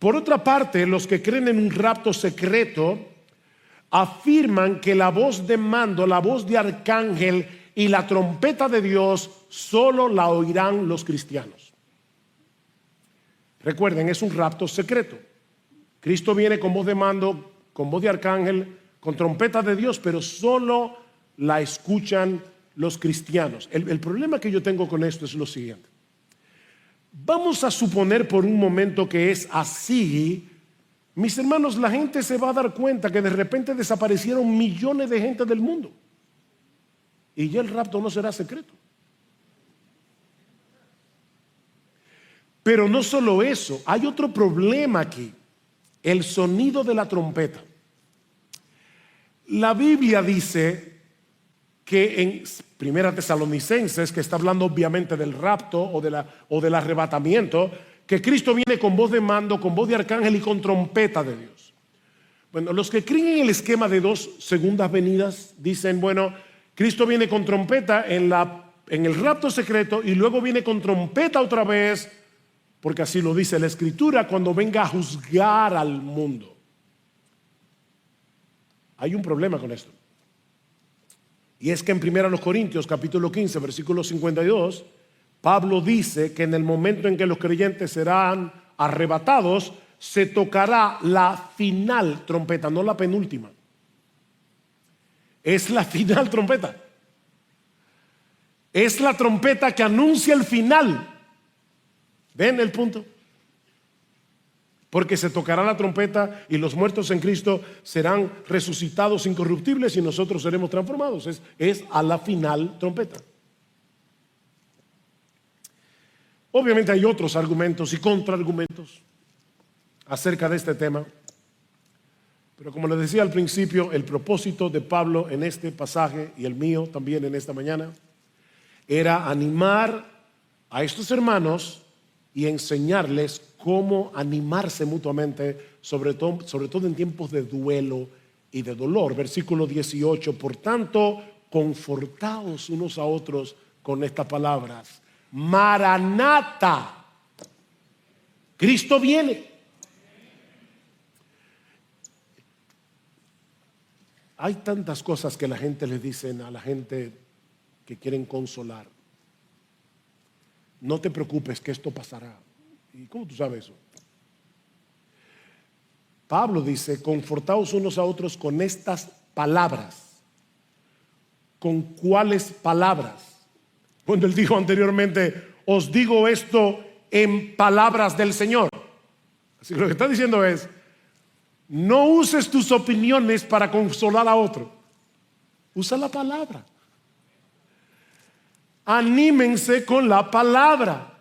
Por otra parte, los que creen en un rapto secreto afirman que la voz de mando, la voz de arcángel y la trompeta de Dios solo la oirán los cristianos. Recuerden, es un rapto secreto. Cristo viene con voz de mando, con voz de arcángel, con trompeta de Dios, pero solo la escuchan los cristianos. El problema que yo tengo con esto es lo siguiente. Vamos a suponer por un momento que es así. Mis hermanos, la gente se va a dar cuenta que de repente desaparecieron millones de gente del mundo. Y ya el rapto no será secreto. Pero no solo eso, hay otro problema aquí. El sonido de la trompeta. La Biblia dice que en Primera Tesalonicenses, que está hablando obviamente del rapto o del arrebatamiento, que Cristo viene con voz de mando, con voz de arcángel y con trompeta de Dios. Bueno, los que creen en el esquema de dos segundas venidas dicen, bueno, Cristo viene con trompeta en el rapto secreto y luego viene con trompeta otra vez, porque así lo dice la Escritura, cuando venga a juzgar al mundo. Hay un problema con esto. Y es que en 1 Corintios capítulo 15 versículo 52 Pablo dice que en el momento en que los creyentes serán arrebatados se tocará la final trompeta, no la penúltima. Es la final trompeta. Es la trompeta que anuncia el final. ¿Ven el punto? Porque se tocará la trompeta y los muertos en Cristo serán resucitados incorruptibles y nosotros seremos transformados. Es a la final trompeta. Obviamente hay otros argumentos y contraargumentos acerca de este tema. Pero como les decía al principio, el propósito de Pablo en este pasaje y el mío también en esta mañana era animar a estos hermanos y enseñarles cómo animarse mutuamente, sobre todo en tiempos de duelo y de dolor. Versículo 18, por tanto, confortaos unos a otros con estas palabras. Maranata, Cristo viene. Hay tantas cosas que la gente le dicen a la gente que quieren consolar. No te preocupes que esto pasará. ¿Y cómo tú sabes eso? Pablo dice, confortaos unos a otros con estas palabras. ¿Con cuáles palabras? Cuando él dijo anteriormente, os digo esto en palabras del Señor. Así que lo que está diciendo es, no uses tus opiniones para consolar a otro. Usa la palabra. Anímense con la palabra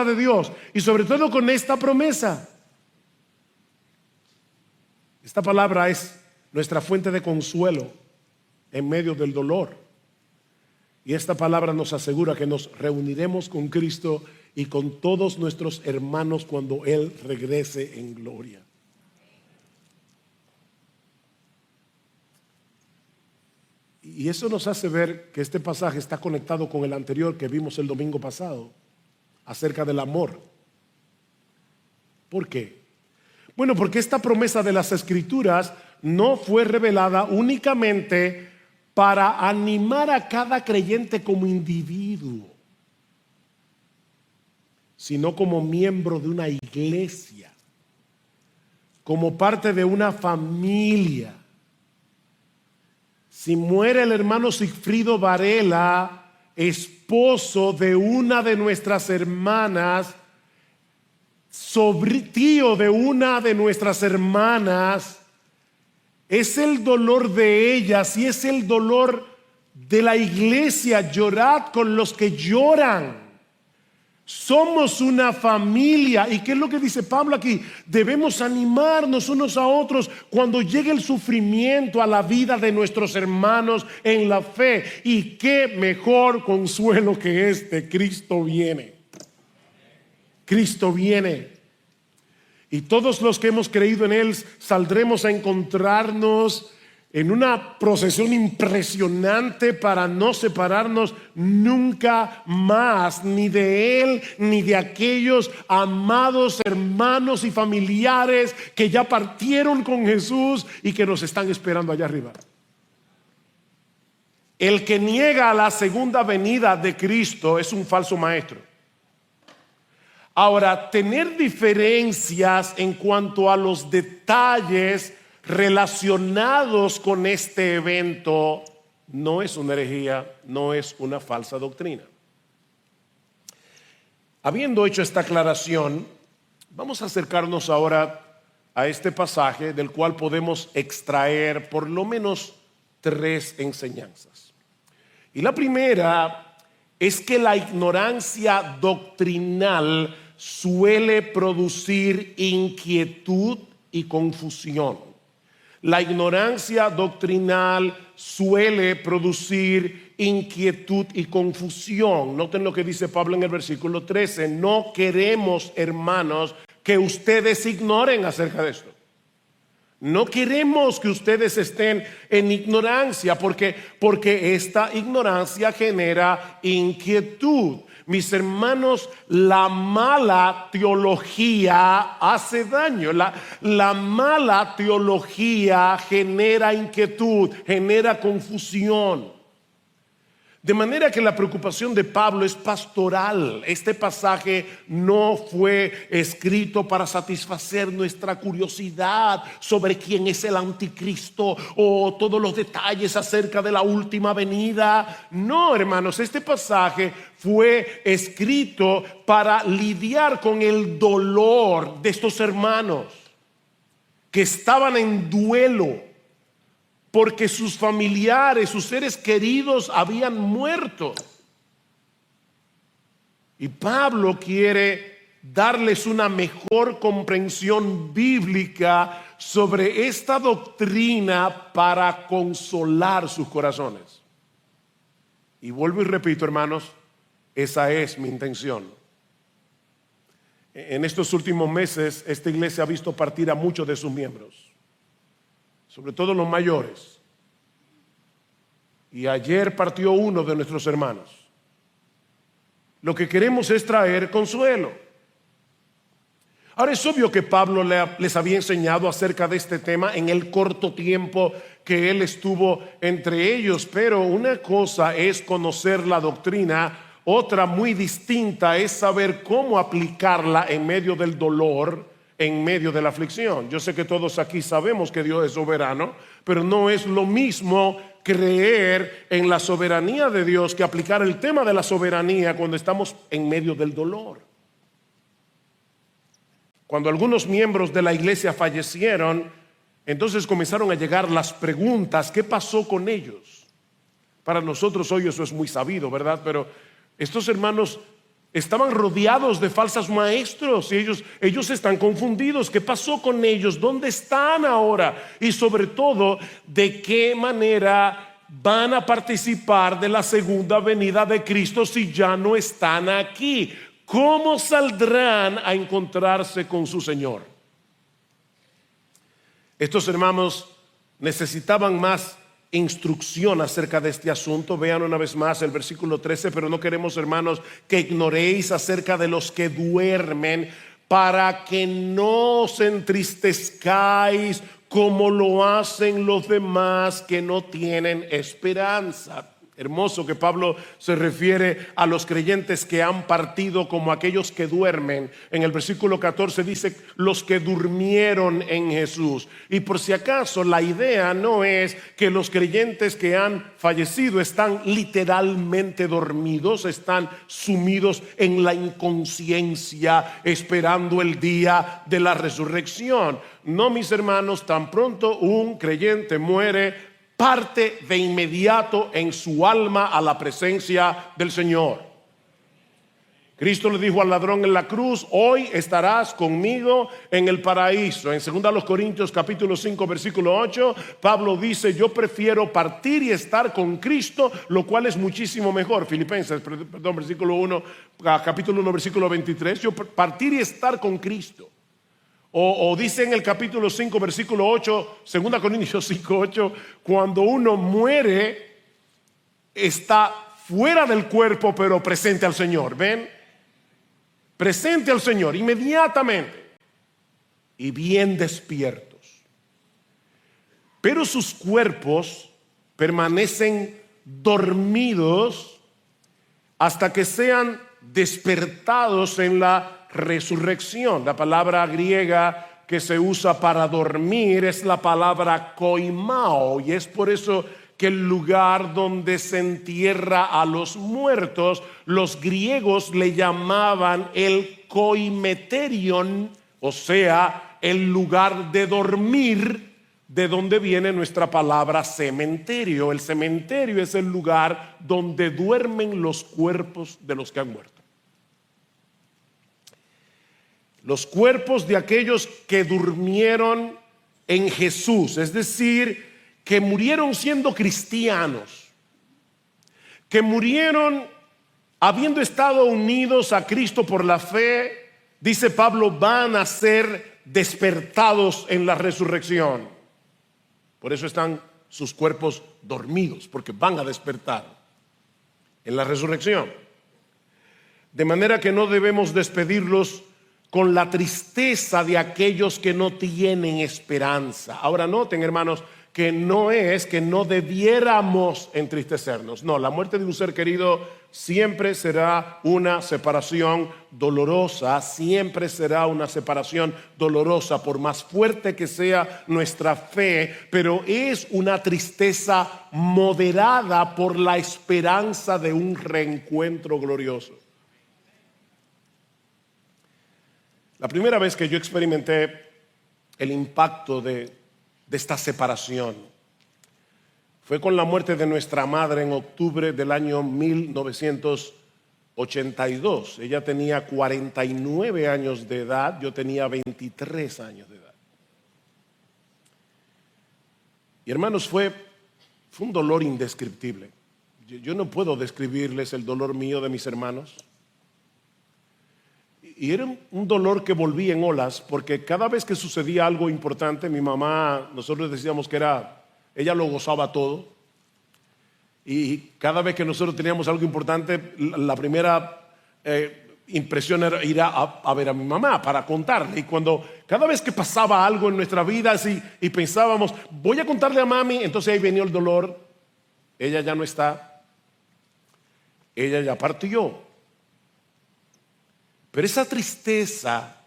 de Dios y sobre todo con esta promesa. Esta palabra es nuestra fuente de consuelo en medio del dolor. Y esta palabra nos asegura que nos reuniremos con Cristo y con todos nuestros hermanos cuando Él regrese en gloria. Y eso nos hace ver que este pasaje está conectado con el anterior que vimos el domingo pasado, acerca del amor. ¿Por qué? Bueno, porque esta promesa de las Escrituras no fue revelada únicamente para animar a cada creyente como individuo, sino como miembro de una iglesia, como parte de una familia. Si muere el hermano Sigfrido Varela, esposo de una de nuestras hermanas, tío de una de nuestras hermanas, es el dolor de ellas y es el dolor de la iglesia. Llorad con los que lloran. Somos una familia. ¿Y qué es lo que dice Pablo aquí? Debemos animarnos unos a otros cuando llegue el sufrimiento a la vida de nuestros hermanos en la fe. Y qué mejor consuelo que este: Cristo viene. Cristo viene. Y todos los que hemos creído en Él saldremos a encontrarnos en una procesión impresionante para no separarnos nunca más, ni de Él, ni de aquellos amados hermanos y familiares que ya partieron con Jesús y que nos están esperando allá arriba. El que niega la segunda venida de Cristo es un falso maestro. Ahora, tener diferencias en cuanto a los detalles relacionados con este evento no es una herejía, no es una falsa doctrina. Habiendo hecho esta aclaración, vamos a acercarnos ahora a este pasaje del cual podemos extraer por lo menos 3 enseñanzas. Y la primera es que la ignorancia doctrinal suele producir inquietud y confusión. La ignorancia doctrinal suele producir inquietud y confusión. Noten lo que dice Pablo en el versículo 13. No queremos, hermanos, que ustedes ignoren acerca de esto. No queremos que ustedes estén en ignorancia porque esta ignorancia genera inquietud. Mis hermanos, la mala teología hace daño. La mala teología genera inquietud, genera confusión. De manera que la preocupación de Pablo es pastoral. Este pasaje no fue escrito para satisfacer nuestra curiosidad sobre quién es el anticristo o todos los detalles acerca de la última venida. No, hermanos, este pasaje fue escrito para lidiar con el dolor de estos hermanos que estaban en duelo porque sus familiares, sus seres queridos habían muerto. Y Pablo quiere darles una mejor comprensión bíblica sobre esta doctrina para consolar sus corazones. Y vuelvo y repito, hermanos, esa es mi intención. En estos últimos meses, esta iglesia ha visto partir a muchos de sus miembros, sobre todo los mayores. Y ayer partió uno de nuestros hermanos. Lo que queremos es traer consuelo. Ahora es obvio que Pablo les había enseñado acerca de este tema en el corto tiempo que él estuvo entre ellos, pero una cosa es conocer la doctrina, otra muy distinta es saber cómo aplicarla en medio del dolor, en medio de la aflicción. Yo sé que todos aquí sabemos que Dios es soberano, pero no es lo mismo creer en la soberanía de Dios que aplicar el tema de la soberanía cuando estamos en medio del dolor. Cuando algunos miembros de la iglesia fallecieron, entonces comenzaron a llegar las preguntas: ¿qué pasó con ellos? Para nosotros hoy eso es muy sabido, ¿verdad? Pero estos hermanos estaban rodeados de falsos maestros y ellos están confundidos. ¿Qué pasó con ellos? ¿Dónde están ahora? Y sobre todo, ¿de qué manera van a participar de la segunda venida de Cristo si ya no están aquí? ¿Cómo saldrán a encontrarse con su Señor? Estos hermanos necesitaban más instrucción acerca de este asunto. Vean una vez más el versículo 13. Pero no queremos, hermanos, que ignoréis acerca de los que duermen, para que no os entristezcáis como lo hacen los demás que no tienen esperanza. Hermoso que Pablo se refiere a los creyentes que han partido como aquellos que duermen. En el versículo 14 dice los que durmieron en Jesús. Y por si acaso, la idea no es que los creyentes que han fallecido están literalmente dormidos, están sumidos en la inconsciencia esperando el día de la resurrección. No, mis hermanos, tan pronto un creyente muere, parte de inmediato en su alma a la presencia del Señor. Cristo le dijo al ladrón en la cruz: hoy estarás conmigo en el paraíso. En 2 Corintios capítulo 5 versículo 8, Pablo dice: yo prefiero partir y estar con Cristo, lo cual es muchísimo mejor. Filipenses, versículo 1, capítulo 1 versículo 23, yo partir y estar con Cristo. O dice en el capítulo 5, versículo 8, 2 Corintios 5, 8, cuando uno muere, está fuera del cuerpo, pero presente al Señor. ¿Ven? Presente al Señor inmediatamente y bien despiertos. Pero sus cuerpos permanecen dormidos hasta que sean despertados en la resurrección. La palabra griega que se usa para dormir es la palabra koimao, y es por eso que el lugar donde se entierra a los muertos, los griegos le llamaban el koimeterion, o sea, el lugar de dormir, de donde viene nuestra palabra cementerio. El cementerio es el lugar donde duermen los cuerpos de los que han muerto. Los cuerpos de aquellos que durmieron en Jesús, es decir, que murieron siendo cristianos, que murieron habiendo estado unidos a Cristo por la fe, dice Pablo, van a ser despertados en la resurrección. Por eso están sus cuerpos dormidos, porque van a despertar en la resurrección. De manera que no debemos despedirlos con la tristeza de aquellos que no tienen esperanza. Ahora noten, hermanos, que no es que no debiéramos entristecernos. No, la muerte de un ser querido siempre será una separación dolorosa, siempre será una separación dolorosa, por más fuerte que sea nuestra fe, pero es una tristeza moderada por la esperanza de un reencuentro glorioso. La primera vez que yo experimenté el impacto de esta separación fue con la muerte de nuestra madre en octubre del año 1982. Ella tenía 49 años de edad, yo tenía 23 años de edad. Y hermanos, fue un dolor indescriptible. Yo no puedo describirles el dolor mío de mis hermanos. Y era un dolor que volvía en olas, porque cada vez que sucedía algo importante, mi mamá, nosotros decíamos que ella lo gozaba todo. Y cada vez que nosotros teníamos algo importante, la primera impresión era ir a ver a mi mamá para contarle. Y cada vez que pasaba algo en nuestra vida y pensábamos, voy a contarle a mami, entonces ahí venía el dolor. Ella ya no está, ella ya partió. Pero esa tristeza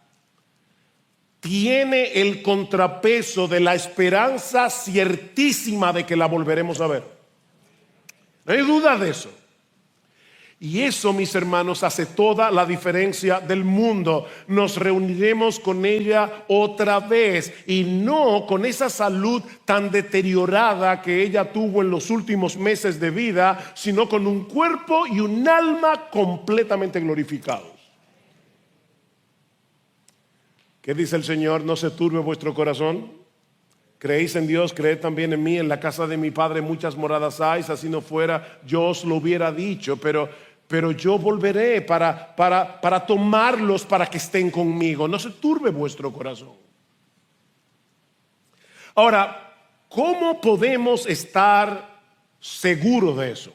tiene el contrapeso de la esperanza ciertísima de que la volveremos a ver. No hay duda de eso. Y eso, mis hermanos, hace toda la diferencia del mundo. Nos reuniremos con ella otra vez, y no con esa salud tan deteriorada que ella tuvo en los últimos meses de vida, sino con un cuerpo y un alma completamente glorificados. ¿Qué dice el Señor? No se turbe vuestro corazón. Creéis en Dios, creed también en mí. En la casa de mi Padre muchas moradas hay. Si así no fuera, yo os lo hubiera dicho. Pero yo volveré para tomarlos, para que estén conmigo. No se turbe vuestro corazón. Ahora, ¿cómo podemos estar seguros de eso?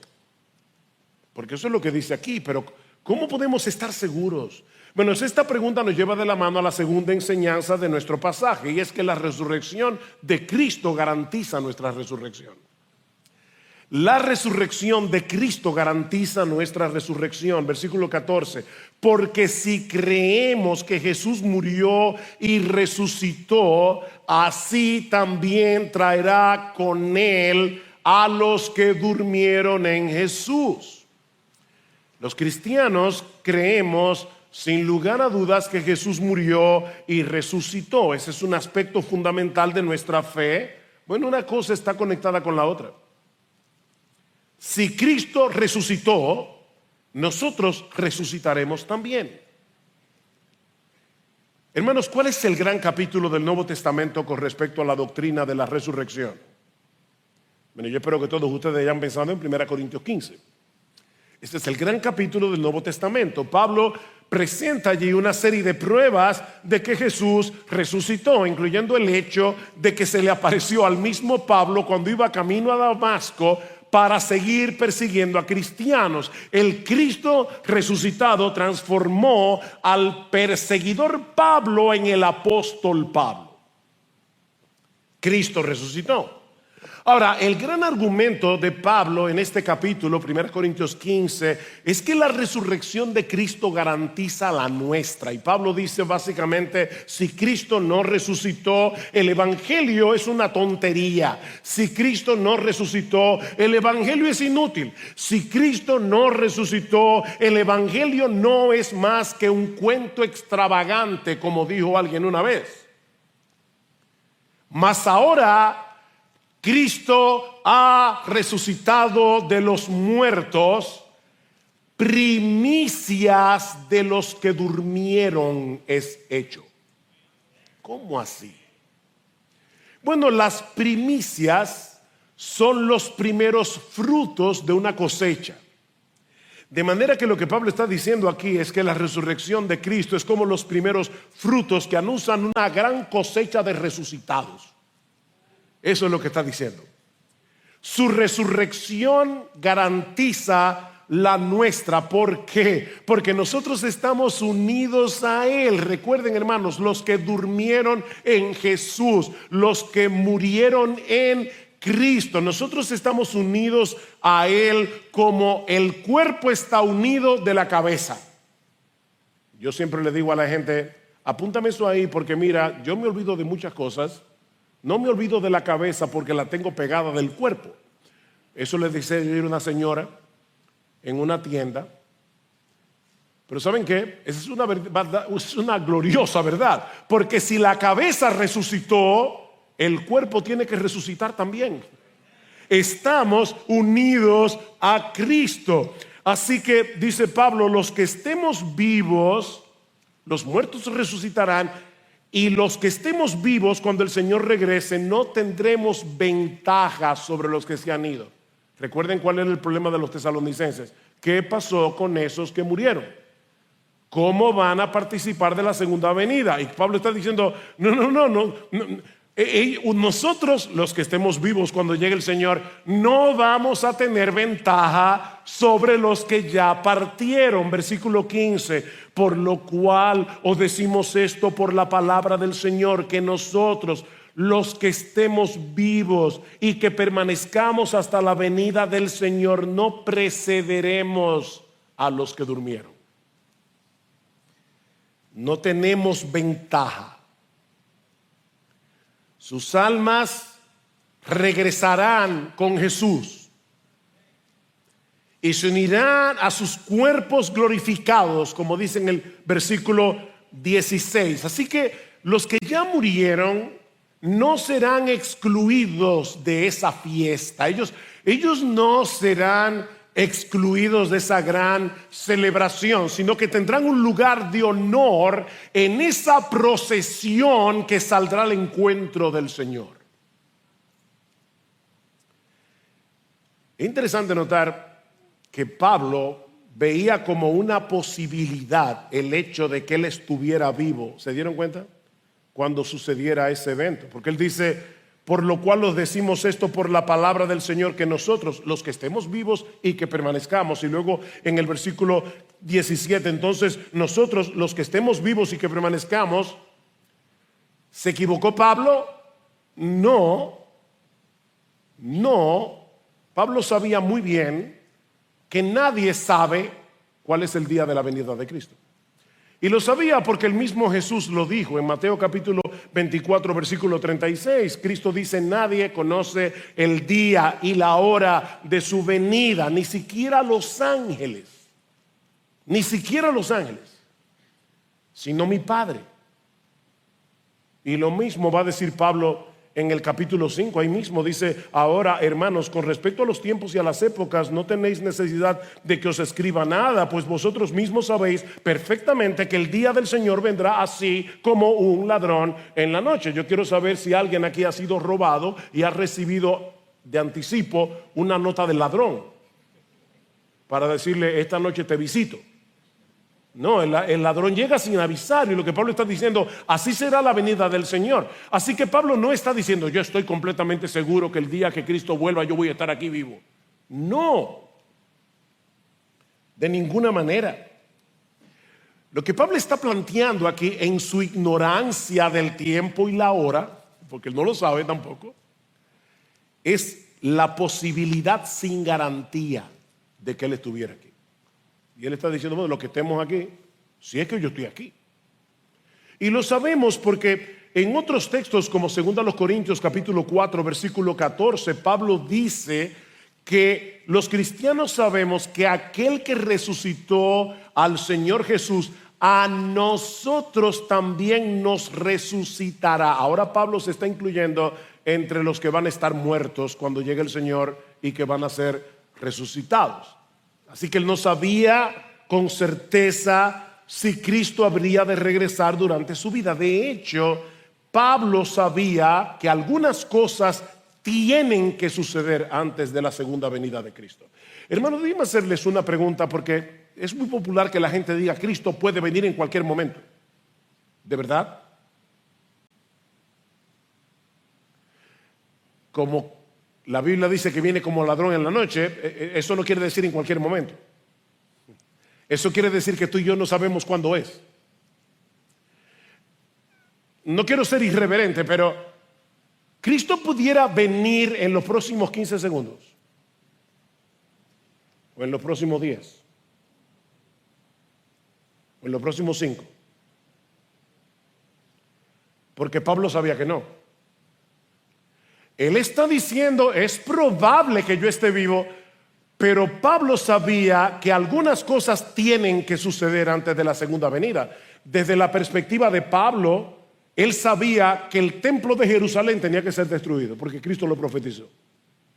Porque eso es lo que dice aquí. Pero ¿cómo podemos estar seguros? Bueno, esta pregunta nos lleva de la mano a la segunda enseñanza de nuestro pasaje, y es que la resurrección de Cristo garantiza nuestra resurrección. La resurrección de Cristo garantiza nuestra resurrección. Versículo 14. Porque si creemos que Jesús murió y resucitó, así también traerá con él a los que durmieron en Jesús. Los cristianos creemos sin lugar a dudas que Jesús murió y resucitó. Ese es un aspecto fundamental de nuestra fe. Bueno, una cosa está conectada con la otra. Si Cristo resucitó, nosotros resucitaremos también. Hermanos, ¿cuál es el gran capítulo del Nuevo Testamento con respecto a la doctrina de la resurrección? Bueno, yo espero que todos ustedes hayan pensado en 1 Corintios 15. Este es el gran capítulo del Nuevo Testamento. Pablo presenta allí una serie de pruebas de que Jesús resucitó, incluyendo el hecho de que se le apareció al mismo Pablo cuando iba camino a Damasco para seguir persiguiendo a cristianos. El Cristo resucitado transformó al perseguidor Pablo en el apóstol Pablo. Cristo resucitó. Ahora, el gran argumento de Pablo en este capítulo, 1 Corintios 15, es que la resurrección de Cristo garantiza la nuestra. Y Pablo dice básicamente, si Cristo no resucitó, el evangelio es una tontería. Si Cristo no resucitó, el evangelio es inútil. Si Cristo no resucitó, el evangelio no es más que un cuento extravagante, como dijo alguien una vez. Mas ahora Cristo ha resucitado de los muertos, primicias de los que durmieron es hecho. ¿Cómo así? Bueno, las primicias son los primeros frutos de una cosecha. De manera que lo que Pablo está diciendo aquí es que la resurrección de Cristo es como los primeros frutos que anuncian una gran cosecha de resucitados. Eso es lo que está diciendo. Su resurrección garantiza la nuestra. ¿Por qué? Porque nosotros estamos unidos a Él. Recuerden, hermanos, los que durmieron en Jesús, los que murieron en Cristo, nosotros estamos unidos a Él como el cuerpo está unido de la cabeza. Yo siempre le digo a la gente, apúntame eso ahí porque mira, yo me olvido de muchas cosas. No me olvido de la cabeza porque la tengo pegada del cuerpo. Eso le decía yo a una señora en una tienda. Pero ¿saben qué? Esa es una verdad, es una gloriosa verdad. Porque si la cabeza resucitó, el cuerpo tiene que resucitar también. Estamos unidos a Cristo. Así que dice Pablo, los que estemos vivos, los muertos resucitarán. Y los que estemos vivos cuando el Señor regrese no tendremos ventaja sobre los que se han ido. Recuerden cuál era el problema de los tesalonicenses. ¿Qué pasó con esos que murieron? ¿Cómo van a participar de la segunda venida? Y Pablo está diciendo, no. Nosotros, los que estemos vivos cuando llegue el Señor, no vamos a tener ventaja sobre los que ya partieron. Versículo 15, por lo cual os decimos esto por la palabra del Señor, que nosotros, los que estemos vivos y que permanezcamos hasta la venida del Señor, no precederemos a los que durmieron. No tenemos ventaja. Sus almas regresarán con Jesús y se unirán a sus cuerpos glorificados, como dice en el versículo 16. Así que los que ya murieron no serán excluidos de esa fiesta. Ellos no serán excluidos de esa gran celebración, sino que tendrán un lugar de honor en esa procesión que saldrá al encuentro del Señor. Es interesante notar que Pablo veía como una posibilidad el hecho de que él estuviera vivo. ¿Se dieron cuenta? Cuando sucediera ese evento, porque él dice, por lo cual os decimos esto por la palabra del Señor, que nosotros, los que estemos vivos y que permanezcamos. Y luego en el versículo 17, entonces nosotros, los que estemos vivos y que permanezcamos. ¿Se equivocó Pablo? No. Pablo sabía muy bien que nadie sabe cuál es el día de la venida de Cristo. Y lo sabía porque el mismo Jesús lo dijo en Mateo capítulo 24 versículo 36. Cristo dice, nadie conoce el día y la hora de su venida, ni siquiera los ángeles, sino mi Padre. Y lo mismo va a decir Pablo en el capítulo 5, ahí mismo dice, ahora hermanos, con respecto a los tiempos y a las épocas, no tenéis necesidad de que os escriba nada, pues vosotros mismos sabéis perfectamente que el día del Señor vendrá así como un ladrón en la noche. Yo quiero saber si alguien aquí ha sido robado y ha recibido de anticipo una nota del ladrón para decirle, esta noche te visito. No, el ladrón llega sin avisar, y lo que Pablo está diciendo, así será la venida del Señor. Así que Pablo no está diciendo, yo estoy completamente seguro que el día que Cristo vuelva yo voy a estar aquí vivo. No, de ninguna manera. Lo que Pablo está planteando aquí en su ignorancia del tiempo y la hora, porque él no lo sabe tampoco, es la posibilidad sin garantía de que él estuviera aquí. Y él está diciendo, bueno, los que estemos aquí, si es que yo estoy aquí. Y lo sabemos porque en otros textos como 2 Corintios capítulo 4 versículo 14, Pablo dice que los cristianos sabemos que aquel que resucitó al Señor Jesús, a nosotros también nos resucitará. Ahora Pablo se está incluyendo entre los que van a estar muertos cuando llegue el Señor y que van a ser resucitados. Así que él no sabía con certeza si Cristo habría de regresar durante su vida. De hecho, Pablo sabía que algunas cosas tienen que suceder antes de la segunda venida de Cristo. Hermanos, déjenme hacerles una pregunta, porque es muy popular que la gente diga Cristo puede venir en cualquier momento. ¿De verdad? Como la Biblia dice que viene como ladrón en la noche, eso no quiere decir en cualquier momento. Eso quiere decir que tú y yo no sabemos cuándo es. No quiero ser irreverente, pero Cristo pudiera venir en los próximos 15 segundos o en los próximos 10 o en los próximos 5, porque Pablo sabía que no. Él está diciendo, es probable que yo esté vivo, pero Pablo sabía que algunas cosas tienen que suceder antes de la segunda venida. Desde la perspectiva de Pablo, él sabía que el templo de Jerusalén tenía que ser destruido, porque Cristo lo profetizó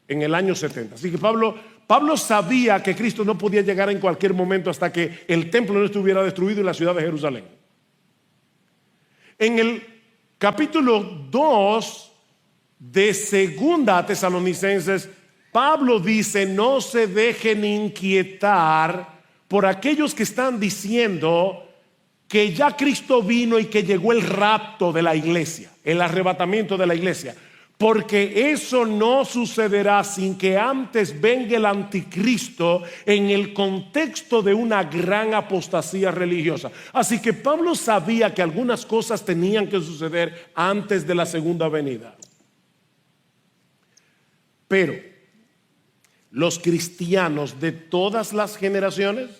en el año 70. Así que Pablo sabía que Cristo no podía llegar en cualquier momento hasta que el templo no estuviera destruido en la ciudad de Jerusalén. En el capítulo 2 de Segunda Tesalonicenses, Pablo dice, no se dejen inquietar por aquellos que están diciendo que ya Cristo vino y que llegó el rapto de la iglesia, el arrebatamiento de la iglesia, porque eso no sucederá sin que antes venga el anticristo en el contexto de una gran apostasía religiosa. Así que Pablo sabía que algunas cosas tenían que suceder antes de la segunda venida. Pero los cristianos de todas las generaciones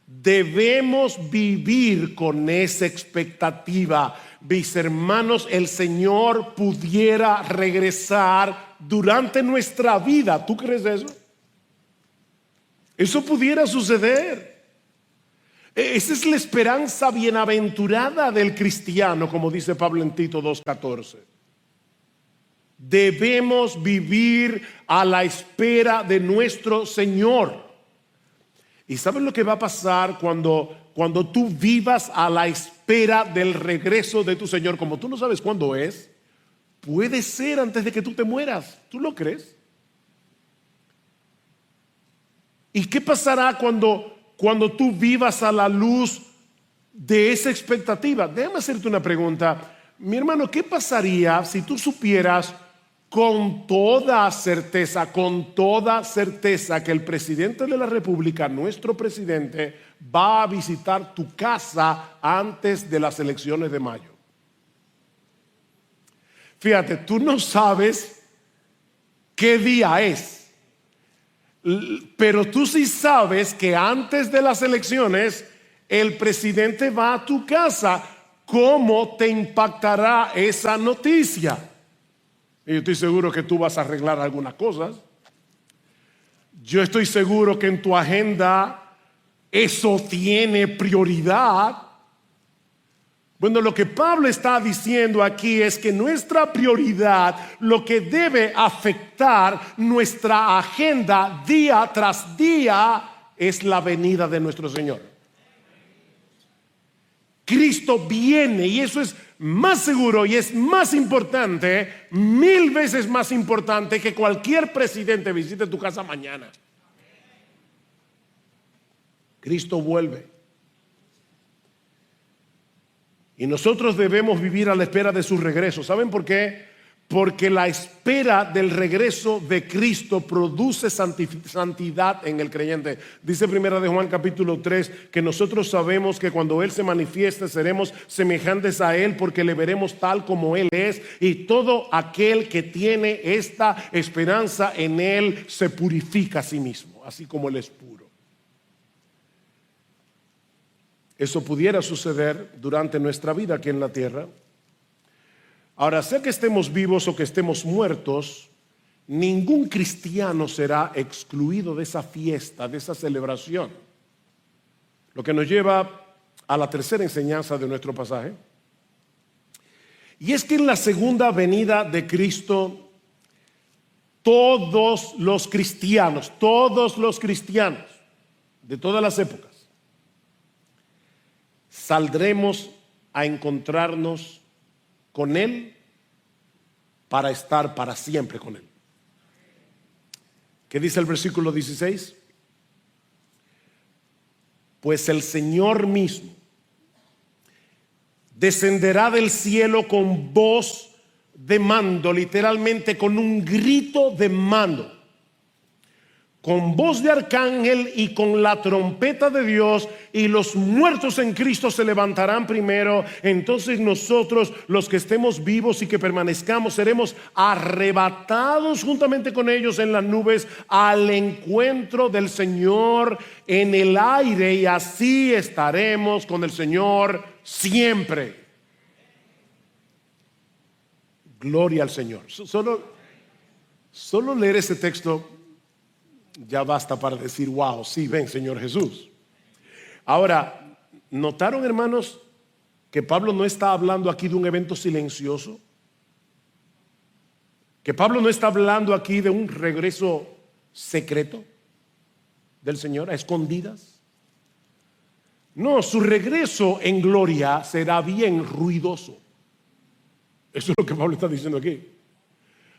debemos vivir con esa expectativa. Mis hermanos, el Señor pudiera regresar durante nuestra vida. ¿Tú crees eso? Eso pudiera suceder. Esa es la esperanza bienaventurada del cristiano, como dice Pablo en Tito 2:14. Debemos vivir a la espera de nuestro Señor. ¿Y sabes lo que va a pasar cuando tú vivas a la espera del regreso de tu Señor? Como tú no sabes cuándo es, puede ser antes de que tú te mueras. ¿Tú lo crees? ¿Y qué pasará cuando tú vivas a la luz de esa expectativa? Déjame hacerte una pregunta. Mi hermano, ¿qué pasaría si tú supieras con toda certeza que el presidente de la República, nuestro presidente, va a visitar tu casa antes de las elecciones de mayo? Fíjate, tú no sabes qué día es, pero tú sí sabes que antes de las elecciones el presidente va a tu casa. ¿Cómo te impactará esa noticia? Y yo estoy seguro que tú vas a arreglar algunas cosas. Yo estoy seguro que en tu agenda eso tiene prioridad. Bueno, lo que Pablo está diciendo aquí es que nuestra prioridad, lo que debe afectar nuestra agenda día tras día, es la venida de nuestro Señor. Cristo viene, y eso es más seguro y es más importante, 1000 veces más importante que cualquier presidente visite tu casa mañana. Cristo vuelve. Y nosotros debemos vivir a la espera de su regreso. ¿Saben por qué? Porque la espera del regreso de Cristo produce santidad en el creyente. Dice Primera de Juan capítulo 3 que nosotros sabemos que cuando Él se manifieste seremos semejantes a Él porque le veremos tal como Él es. Y todo aquel que tiene esta esperanza en Él se purifica a sí mismo, así como Él es puro. Eso pudiera suceder durante nuestra vida aquí en la tierra. Ahora, sea que estemos vivos o que estemos muertos, ningún cristiano será excluido de esa fiesta, de esa celebración. Lo que nos lleva a la tercera enseñanza de nuestro pasaje. Y es que en la segunda venida de Cristo, todos los cristianos de todas las épocas, saldremos a encontrarnos con Él para estar para siempre con Él. ¿Qué dice el versículo 16? Pues el Señor mismo descenderá del cielo con voz de mando, literalmente con un grito de mando, con voz de arcángel y con la trompeta de Dios, y los muertos en Cristo se levantarán primero. Entonces nosotros, los que estemos vivos y que permanezcamos, seremos arrebatados juntamente con ellos en las nubes al encuentro del Señor en el aire, y así estaremos con el Señor siempre. Gloria al Señor. Solo leer ese texto ya basta para decir, wow, sí, ven Señor Jesús. Ahora, ¿notaron, hermanos, que Pablo no está hablando aquí de un evento silencioso? Que Pablo no está hablando aquí de un regreso secreto del Señor, a escondidas. No, su regreso en gloria será bien ruidoso. Eso es lo que Pablo está diciendo aquí.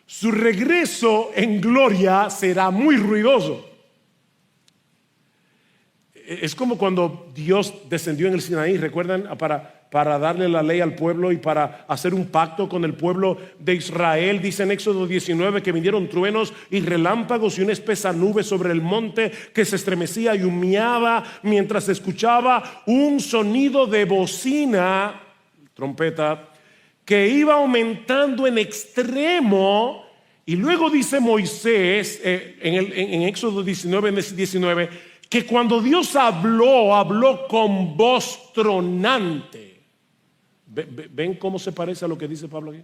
Su regreso en gloria será muy ruidoso. Es como cuando Dios descendió en el Sinaí, ¿recuerdan? Para darle la ley al pueblo y para hacer un pacto con el pueblo de Israel. Dice en Éxodo 19 que vinieron truenos y relámpagos y una espesa nube sobre el monte que se estremecía y humeaba mientras se escuchaba un sonido de bocina, trompeta, que iba aumentando en extremo. Y luego dice Moisés en Éxodo 19, que cuando Dios habló con voz tronante. ¿Ven cómo se parece a lo que dice Pablo aquí?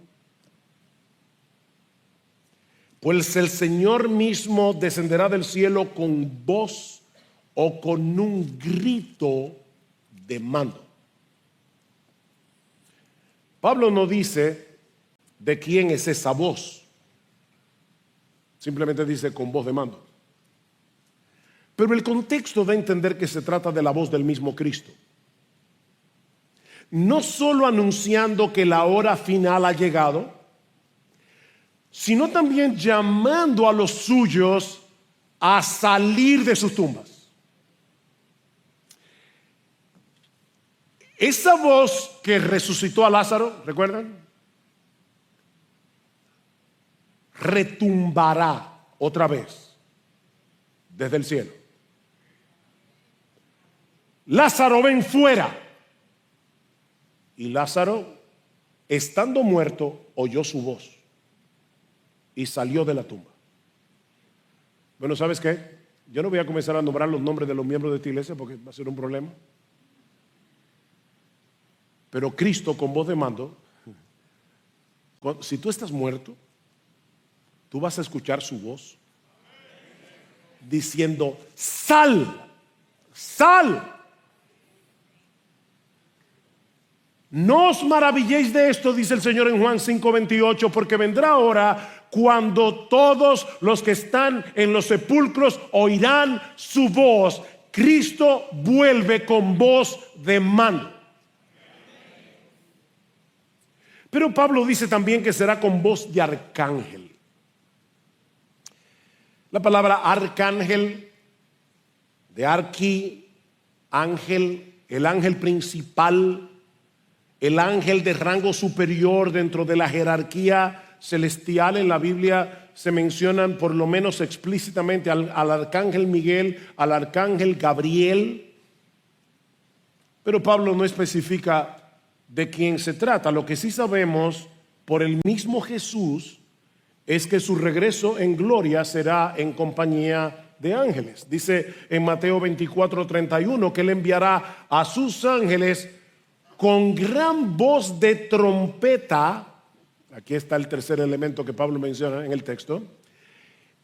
Pues el Señor mismo descenderá del cielo con voz o con un grito de mando. Pablo no dice de quién es esa voz, simplemente dice con voz de mando. Pero el contexto da a entender que se trata de la voz del mismo Cristo, no solo anunciando que la hora final ha llegado, sino también llamando a los suyos a salir de sus tumbas. Esa voz que resucitó a Lázaro, ¿recuerdan? Retumbará otra vez desde el cielo. Lázaro, ven fuera. Y Lázaro, estando muerto, oyó su voz y salió de la tumba. Bueno, ¿sabes qué? Yo no voy a comenzar a nombrar los nombres de los miembros de esta iglesia porque va a ser un problema. Pero Cristo con voz de mando, si tú estás muerto, tú vas a escuchar su voz diciendo: sal, sal. No os maravilléis de esto, dice el Señor en Juan 5:28, porque vendrá hora cuando todos los que están en los sepulcros oirán su voz. Cristo vuelve con voz de mando. Pero Pablo dice también que será con voz de arcángel. La palabra arcángel, de arqui, ángel, el ángel principal, el ángel de rango superior dentro de la jerarquía celestial. En la Biblia se mencionan por lo menos explícitamente al arcángel Miguel, al arcángel Gabriel, pero Pablo no especifica de quién se trata. Lo que sí sabemos por el mismo Jesús es que su regreso en gloria será en compañía de ángeles. Dice en Mateo 24:31 que él enviará a sus ángeles con gran voz de trompeta. Aquí está el tercer elemento que Pablo menciona en el texto.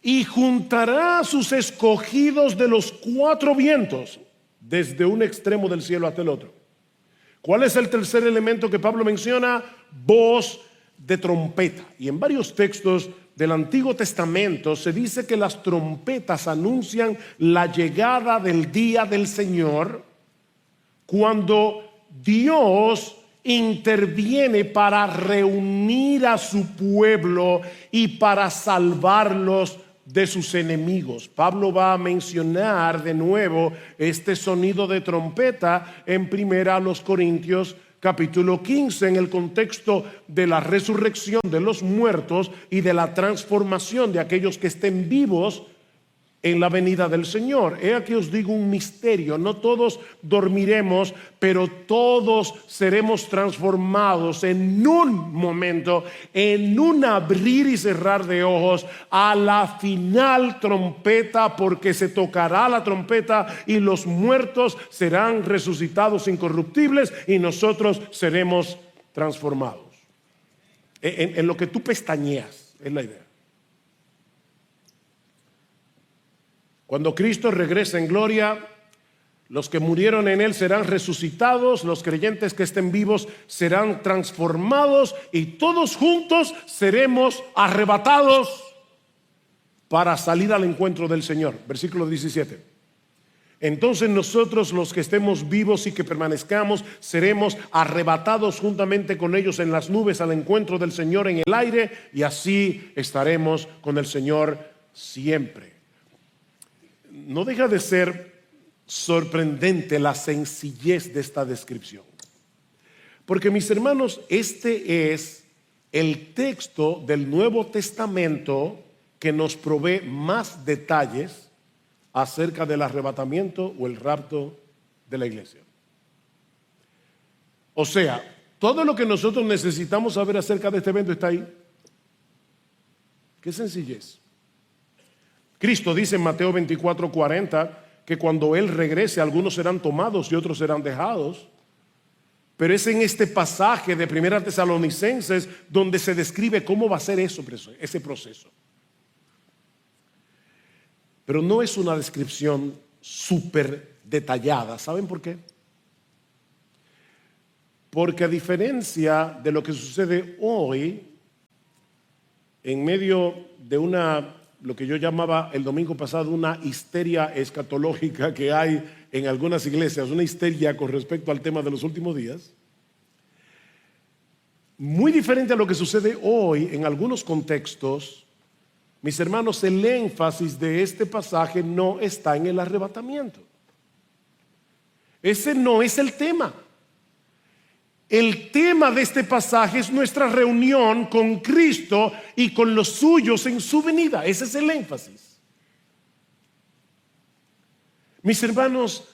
Y juntará a sus escogidos de los cuatro vientos, desde un extremo del cielo hasta el otro. ¿Cuál es el tercer elemento que Pablo menciona? Voz de trompeta. Y en varios textos del Antiguo Testamento se dice que las trompetas anuncian la llegada del día del Señor, cuando Dios interviene para reunir a su pueblo y para salvarlos de sus enemigos. Pablo va a mencionar de nuevo este sonido de trompeta en 1 Corintios capítulo 15, en el contexto de la resurrección de los muertos y de la transformación de aquellos que estén vivos en la venida del Señor. He aquí os digo un misterio: no todos dormiremos, pero todos seremos transformados en un momento, en un abrir y cerrar de ojos, a la final trompeta, porque se tocará la trompeta y los muertos serán resucitados incorruptibles y nosotros seremos transformados. En lo que tú pestañeas es la idea. Cuando Cristo regrese en gloria, los que murieron en Él serán resucitados, los creyentes que estén vivos serán transformados y todos juntos seremos arrebatados para salir al encuentro del Señor. Versículo 17. Entonces nosotros, los que estemos vivos y que permanezcamos, seremos arrebatados juntamente con ellos en las nubes al encuentro del Señor en el aire, y así estaremos con el Señor siempre. No deja de ser sorprendente la sencillez de esta descripción, porque, mis hermanos, este es el texto del Nuevo Testamento que nos provee más detalles acerca del arrebatamiento o el rapto de la iglesia. O sea, todo lo que nosotros necesitamos saber acerca de este evento está ahí. Qué sencillez. Cristo dice en Mateo 24:40 que cuando Él regrese, algunos serán tomados y otros serán dejados. Pero es en este pasaje de 1 Tesalonicenses donde se describe cómo va a ser ese proceso. Pero no es una descripción súper detallada. ¿Saben por qué? Porque, a diferencia de lo que sucede hoy, en medio de lo que yo llamaba el domingo pasado una histeria escatológica que hay en algunas iglesias, una histeria con respecto al tema de los últimos días, muy diferente a lo que sucede hoy en algunos contextos, mis hermanos, el énfasis de este pasaje no está en el arrebatamiento. Ese no es el tema. El tema de este pasaje es nuestra reunión con Cristo y con los suyos en su venida. Ese es el énfasis. Mis hermanos,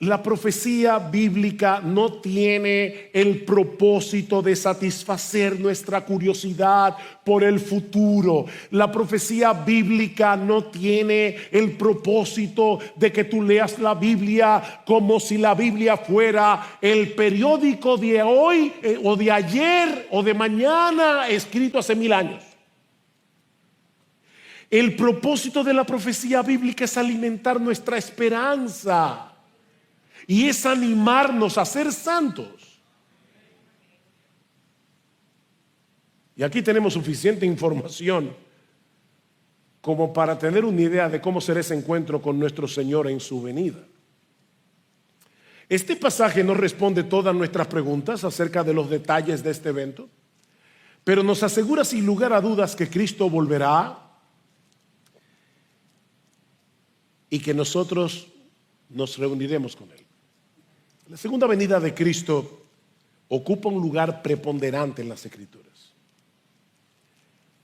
la profecía bíblica no tiene el propósito de satisfacer nuestra curiosidad por el futuro. La profecía bíblica no tiene el propósito de que tú leas la Biblia como si la Biblia fuera el periódico de hoy o de ayer o de mañana, escrito hace 1000 años. El propósito de la profecía bíblica es alimentar nuestra esperanza y es animarnos a ser santos. Y aquí tenemos suficiente información como para tener una idea de cómo será ese encuentro con nuestro Señor en su venida. Este pasaje no responde todas nuestras preguntas acerca de los detalles de este evento, pero nos asegura sin lugar a dudas que Cristo volverá y que nosotros nos reuniremos con Él. La segunda venida de Cristo ocupa un lugar preponderante en las Escrituras.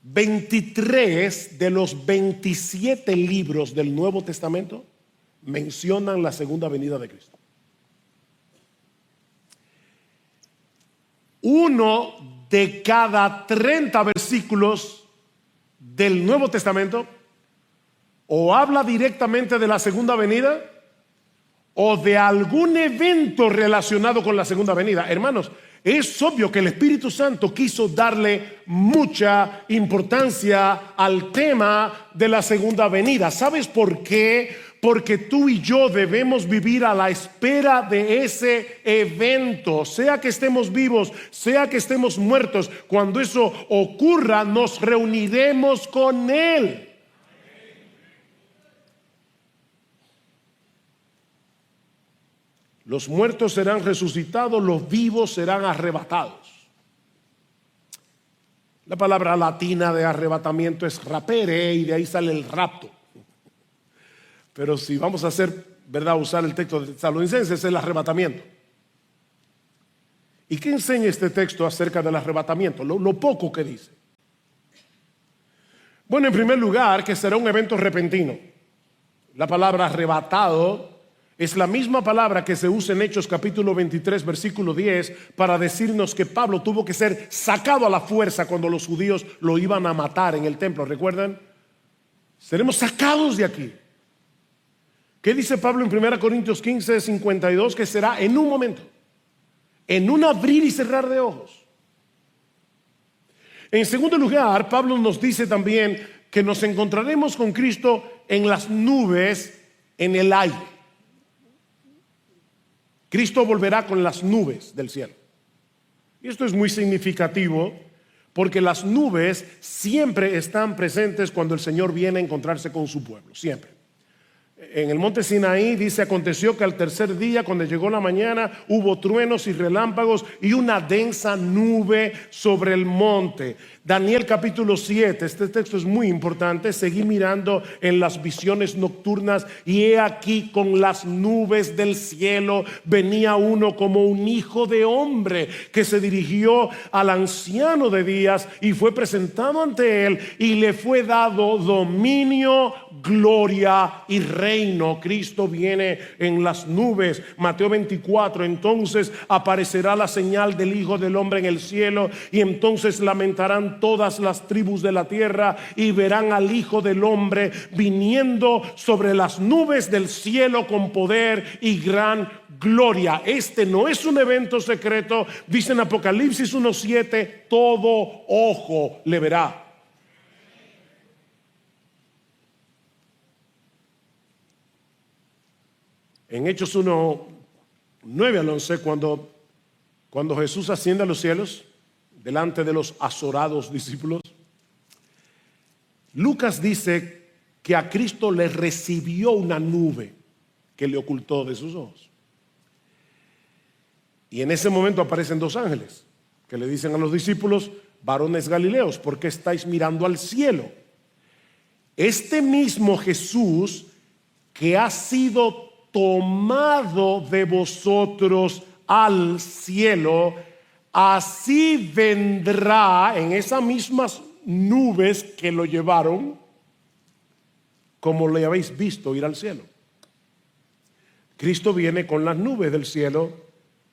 23 de los 27 libros del Nuevo Testamento mencionan la segunda venida de Cristo. Uno de cada 30 versículos del Nuevo Testamento o habla directamente de la segunda venida o de algún evento relacionado con la segunda venida. Hermanos, es obvio que el Espíritu Santo quiso darle mucha importancia al tema de la segunda venida. ¿Sabes por qué? Porque tú y yo debemos vivir a la espera de ese evento, sea que estemos vivos, sea que estemos muertos. Cuando eso ocurra, nos reuniremos con Él. Los muertos serán resucitados, los vivos serán arrebatados. La palabra latina de arrebatamiento es rapere y de ahí sale el rapto. Pero si vamos a usar el texto de Tesalonicenses, es el arrebatamiento. ¿Y qué enseña este texto acerca del arrebatamiento? Lo poco que dice. Bueno, en primer lugar, que será un evento repentino. La palabra arrebatado es la misma palabra que se usa en Hechos capítulo 23, versículo 10, para decirnos que Pablo tuvo que ser sacado a la fuerza cuando los judíos lo iban a matar en el templo. ¿Recuerdan? Seremos sacados de aquí. ¿Qué dice Pablo en 1 Corintios 15, 52? Que será en un momento, en un abrir y cerrar de ojos. En segundo lugar, Pablo nos dice también que nos encontraremos con Cristo en las nubes, en el aire. Cristo volverá con las nubes del cielo. Y esto es muy significativo porque las nubes siempre están presentes cuando el Señor viene a encontrarse con su pueblo, siempre. En el monte Sinaí dice: aconteció que al tercer día, cuando llegó la mañana, hubo truenos y relámpagos y una densa nube sobre el monte. Daniel capítulo 7, este texto es muy importante. Seguí mirando en las visiones nocturnas y he aquí con las nubes del cielo venía uno como un hijo de hombre, que se dirigió al anciano de días y fue presentado ante él y le fue dado dominio, gloria y reino. Cristo viene en las nubes. Mateo 24, entonces aparecerá la señal del Hijo del Hombre en el cielo y entonces lamentarán todas las tribus de la tierra y verán al Hijo del Hombre viniendo sobre las nubes del cielo con poder y gran gloria. Este no es un evento secreto. Dice en Apocalipsis 1:7, todo ojo le verá. En Hechos 1, 9 al 11, cuando Jesús asciende a los cielos delante de los azorados discípulos, Lucas dice que a Cristo le recibió una nube que le ocultó de sus ojos. Y en ese momento aparecen dos ángeles que le dicen a los discípulos: varones galileos, ¿por qué estáis mirando al cielo? Este mismo Jesús que ha sido tomado de vosotros al cielo, así vendrá en esas mismas nubes que lo llevaron, como le habéis visto ir al cielo. Cristo viene con las nubes del cielo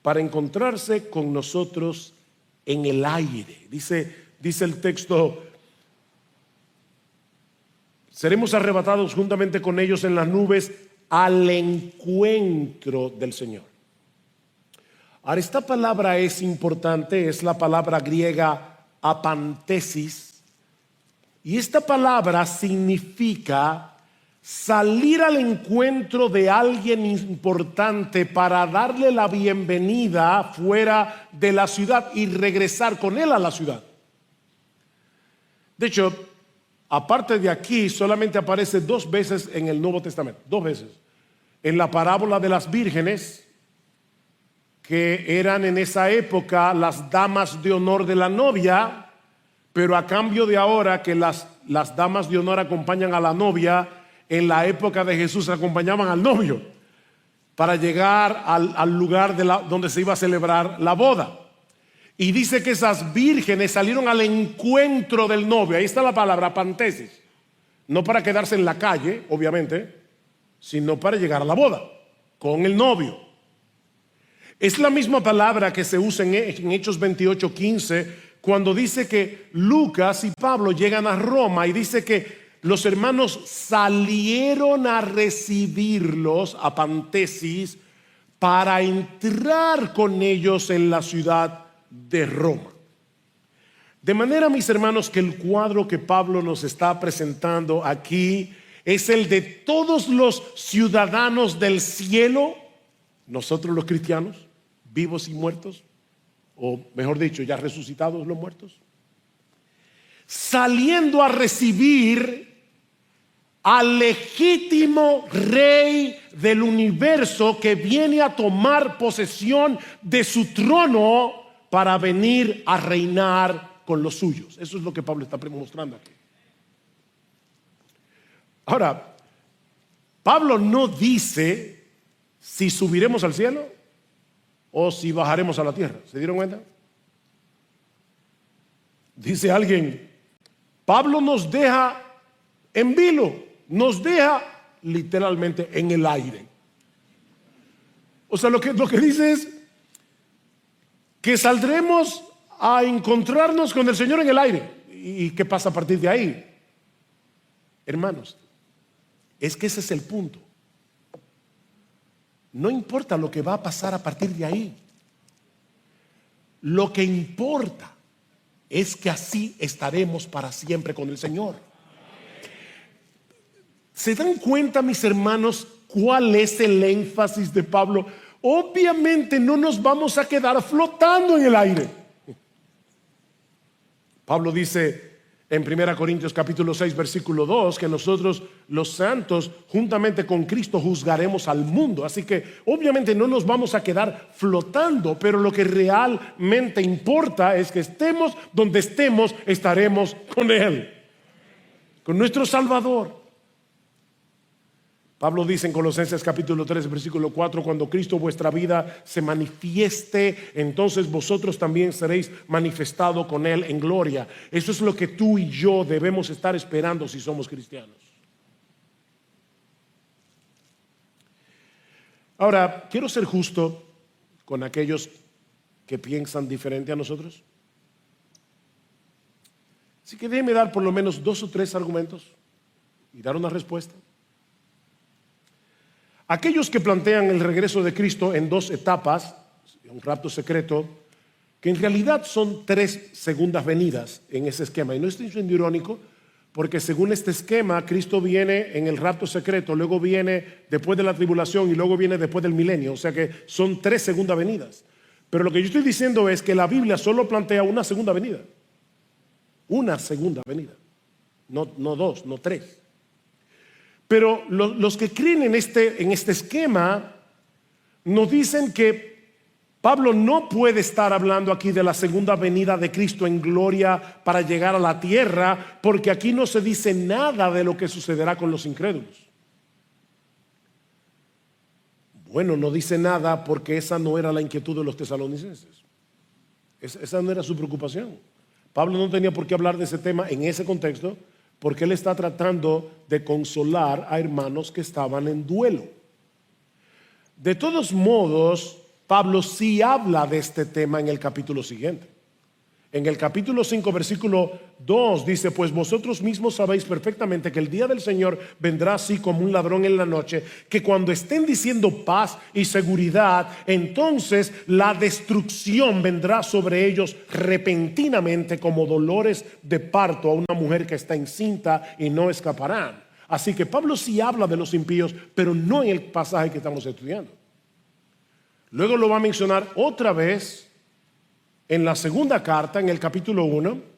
para encontrarse con nosotros en el aire. Dice el texto: seremos arrebatados juntamente con ellos en las nubes al encuentro del Señor. Ahora, esta palabra es importante, es la palabra griega apantesis, y esta palabra significa salir al encuentro de alguien importante para darle la bienvenida fuera de la ciudad y regresar con él a la ciudad. De hecho, aparte de aquí, solamente aparece 2 veces en el Nuevo Testamento, 2 veces. En la parábola de las vírgenes, que eran en esa época las damas de honor de la novia, pero a cambio de ahora que las damas de honor acompañan a la novia, en la época de Jesús acompañaban al novio para llegar al lugar donde se iba a celebrar la boda. Y dice que esas vírgenes salieron al encuentro del novio. Ahí está la palabra pantesis. No para quedarse en la calle, obviamente, sino para llegar a la boda con el novio. Es la misma palabra que se usa en Hechos 28:15, cuando dice que Lucas y Pablo llegan a Roma y dice que los hermanos salieron a recibirlos, a pantesis, para entrar con ellos en la ciudad de Roma. De manera, mis hermanos, que el cuadro que Pablo nos está presentando aquí es el de todos los ciudadanos del cielo, nosotros los cristianos, vivos y muertos, o mejor dicho, ya resucitados los muertos, saliendo a recibir al legítimo rey del universo que viene a tomar posesión de su trono para venir a reinar con los suyos. Eso es lo que Pablo está mostrando aquí. Ahora, Pablo no dice si subiremos al cielo o si bajaremos a la tierra. ¿Se dieron cuenta? Dice alguien, Pablo nos deja en vilo, nos deja literalmente en el aire. O sea, lo que dice es que saldremos a encontrarnos con el Señor en el aire. ¿Y qué pasa a partir de ahí? Hermanos, es que ese es el punto. No importa lo que va a pasar a partir de ahí. Lo que importa es que así estaremos para siempre con el Señor. ¿Se dan cuenta, mis hermanos, cuál es el énfasis de Pablo? Obviamente no nos vamos a quedar flotando en el aire. Pablo dice en 1 Corintios capítulo 6 versículo 2 que nosotros los santos juntamente con Cristo juzgaremos al mundo. Así que obviamente no nos vamos a quedar flotando, pero lo que realmente importa es que estemos donde estemos, estaremos con Él, con nuestro Salvador. Pablo dice en Colosenses capítulo 3 versículo 4, cuando Cristo vuestra vida se manifieste, entonces vosotros también seréis manifestados con Él en gloria. Eso es lo que tú y yo debemos estar esperando si somos cristianos. Ahora, quiero ser justo con aquellos que piensan diferente a nosotros. Así que déjenme dar por lo menos 2 o 3 argumentos y dar una respuesta. Aquellos que plantean el regreso de Cristo en 2 etapas, un rapto secreto, que en realidad son 3 segundas venidas en ese esquema. Y no estoy siendo irónico, porque según este esquema, Cristo viene en el rapto secreto, luego viene después de la tribulación y luego viene después del milenio. O sea que son 3 segundas venidas. Pero lo que yo estoy diciendo es que la Biblia solo plantea una segunda venida. Una segunda venida. No 2, no 3. Pero los que creen en este esquema nos dicen que Pablo no puede estar hablando aquí de la segunda venida de Cristo en gloria para llegar a la tierra, porque aquí no se dice nada de lo que sucederá con los incrédulos. Bueno, no dice nada porque esa no era la inquietud de los tesalonicenses. Esa no era su preocupación. Pablo no tenía por qué hablar de ese tema en ese contexto, porque él está tratando de consolar a hermanos que estaban en duelo. De todos modos, Pablo sí habla de este tema en el capítulo siguiente. En el capítulo 5, versículo 2 dice, pues vosotros mismos sabéis perfectamente que el día del Señor vendrá así como un ladrón en la noche, que cuando estén diciendo paz y seguridad, entonces la destrucción vendrá sobre ellos repentinamente como dolores de parto a una mujer que está encinta y no escaparán. Así que Pablo sí habla de los impíos, pero no en el pasaje que estamos estudiando. Luego lo va a mencionar otra vez en la segunda carta, en el capítulo 1,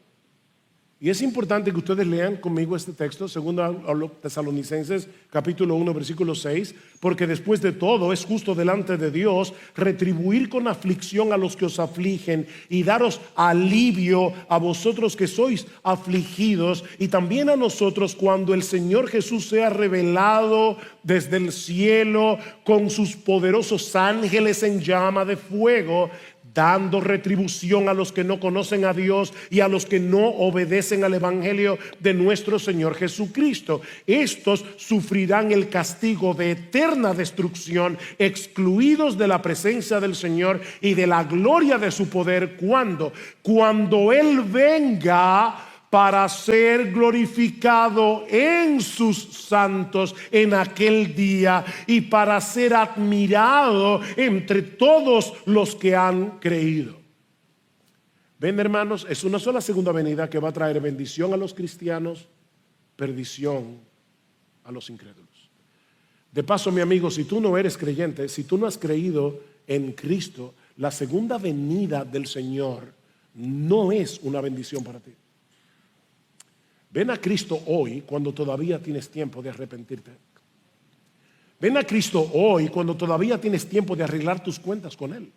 y es importante que ustedes lean conmigo este texto, segundo a los Tesalonicenses, capítulo 1, versículo 6, porque después de todo es justo delante de Dios retribuir con aflicción a los que os afligen y daros alivio a vosotros que sois afligidos, y también a nosotros cuando el Señor Jesús sea revelado desde el cielo con sus poderosos ángeles en llama de fuego, dando retribución a los que no conocen a Dios y a los que no obedecen al evangelio de nuestro Señor Jesucristo. Estos sufrirán el castigo de eterna destrucción, excluidos de la presencia del Señor y de la gloria de su poder cuando Él venga para ser glorificado en sus santos en aquel día y para ser admirado entre todos los que han creído. Ven, hermanos, es una sola segunda venida que va a traer bendición a los cristianos, perdición a los incrédulos. De paso, mi amigo, si tú no eres creyente, si tú no has creído en Cristo, la segunda venida del Señor no es una bendición para ti. Ven a Cristo hoy cuando todavía tienes tiempo de arrepentirte. Ven a Cristo hoy cuando todavía tienes tiempo de arreglar tus cuentas con Él.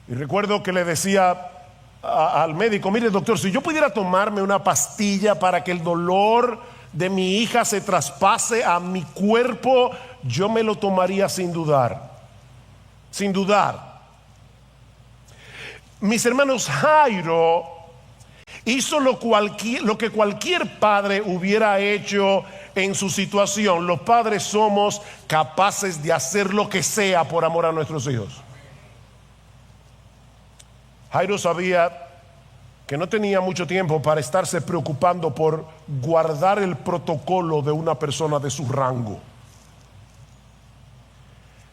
Y recuerdo que le decía al médico: mire, doctor, si yo pudiera tomarme una pastilla para que el dolor de mi hija se traspase a mi cuerpo, yo me lo tomaría sin dudar. Sin dudar. Mis hermanos, Jairo hizo lo que cualquier padre hubiera hecho en su situación. Los padres somos capaces de hacer lo que sea por amor a nuestros hijos. Jairo sabía que no tenía mucho tiempo para estarse preocupando por guardar el protocolo de una persona de su rango.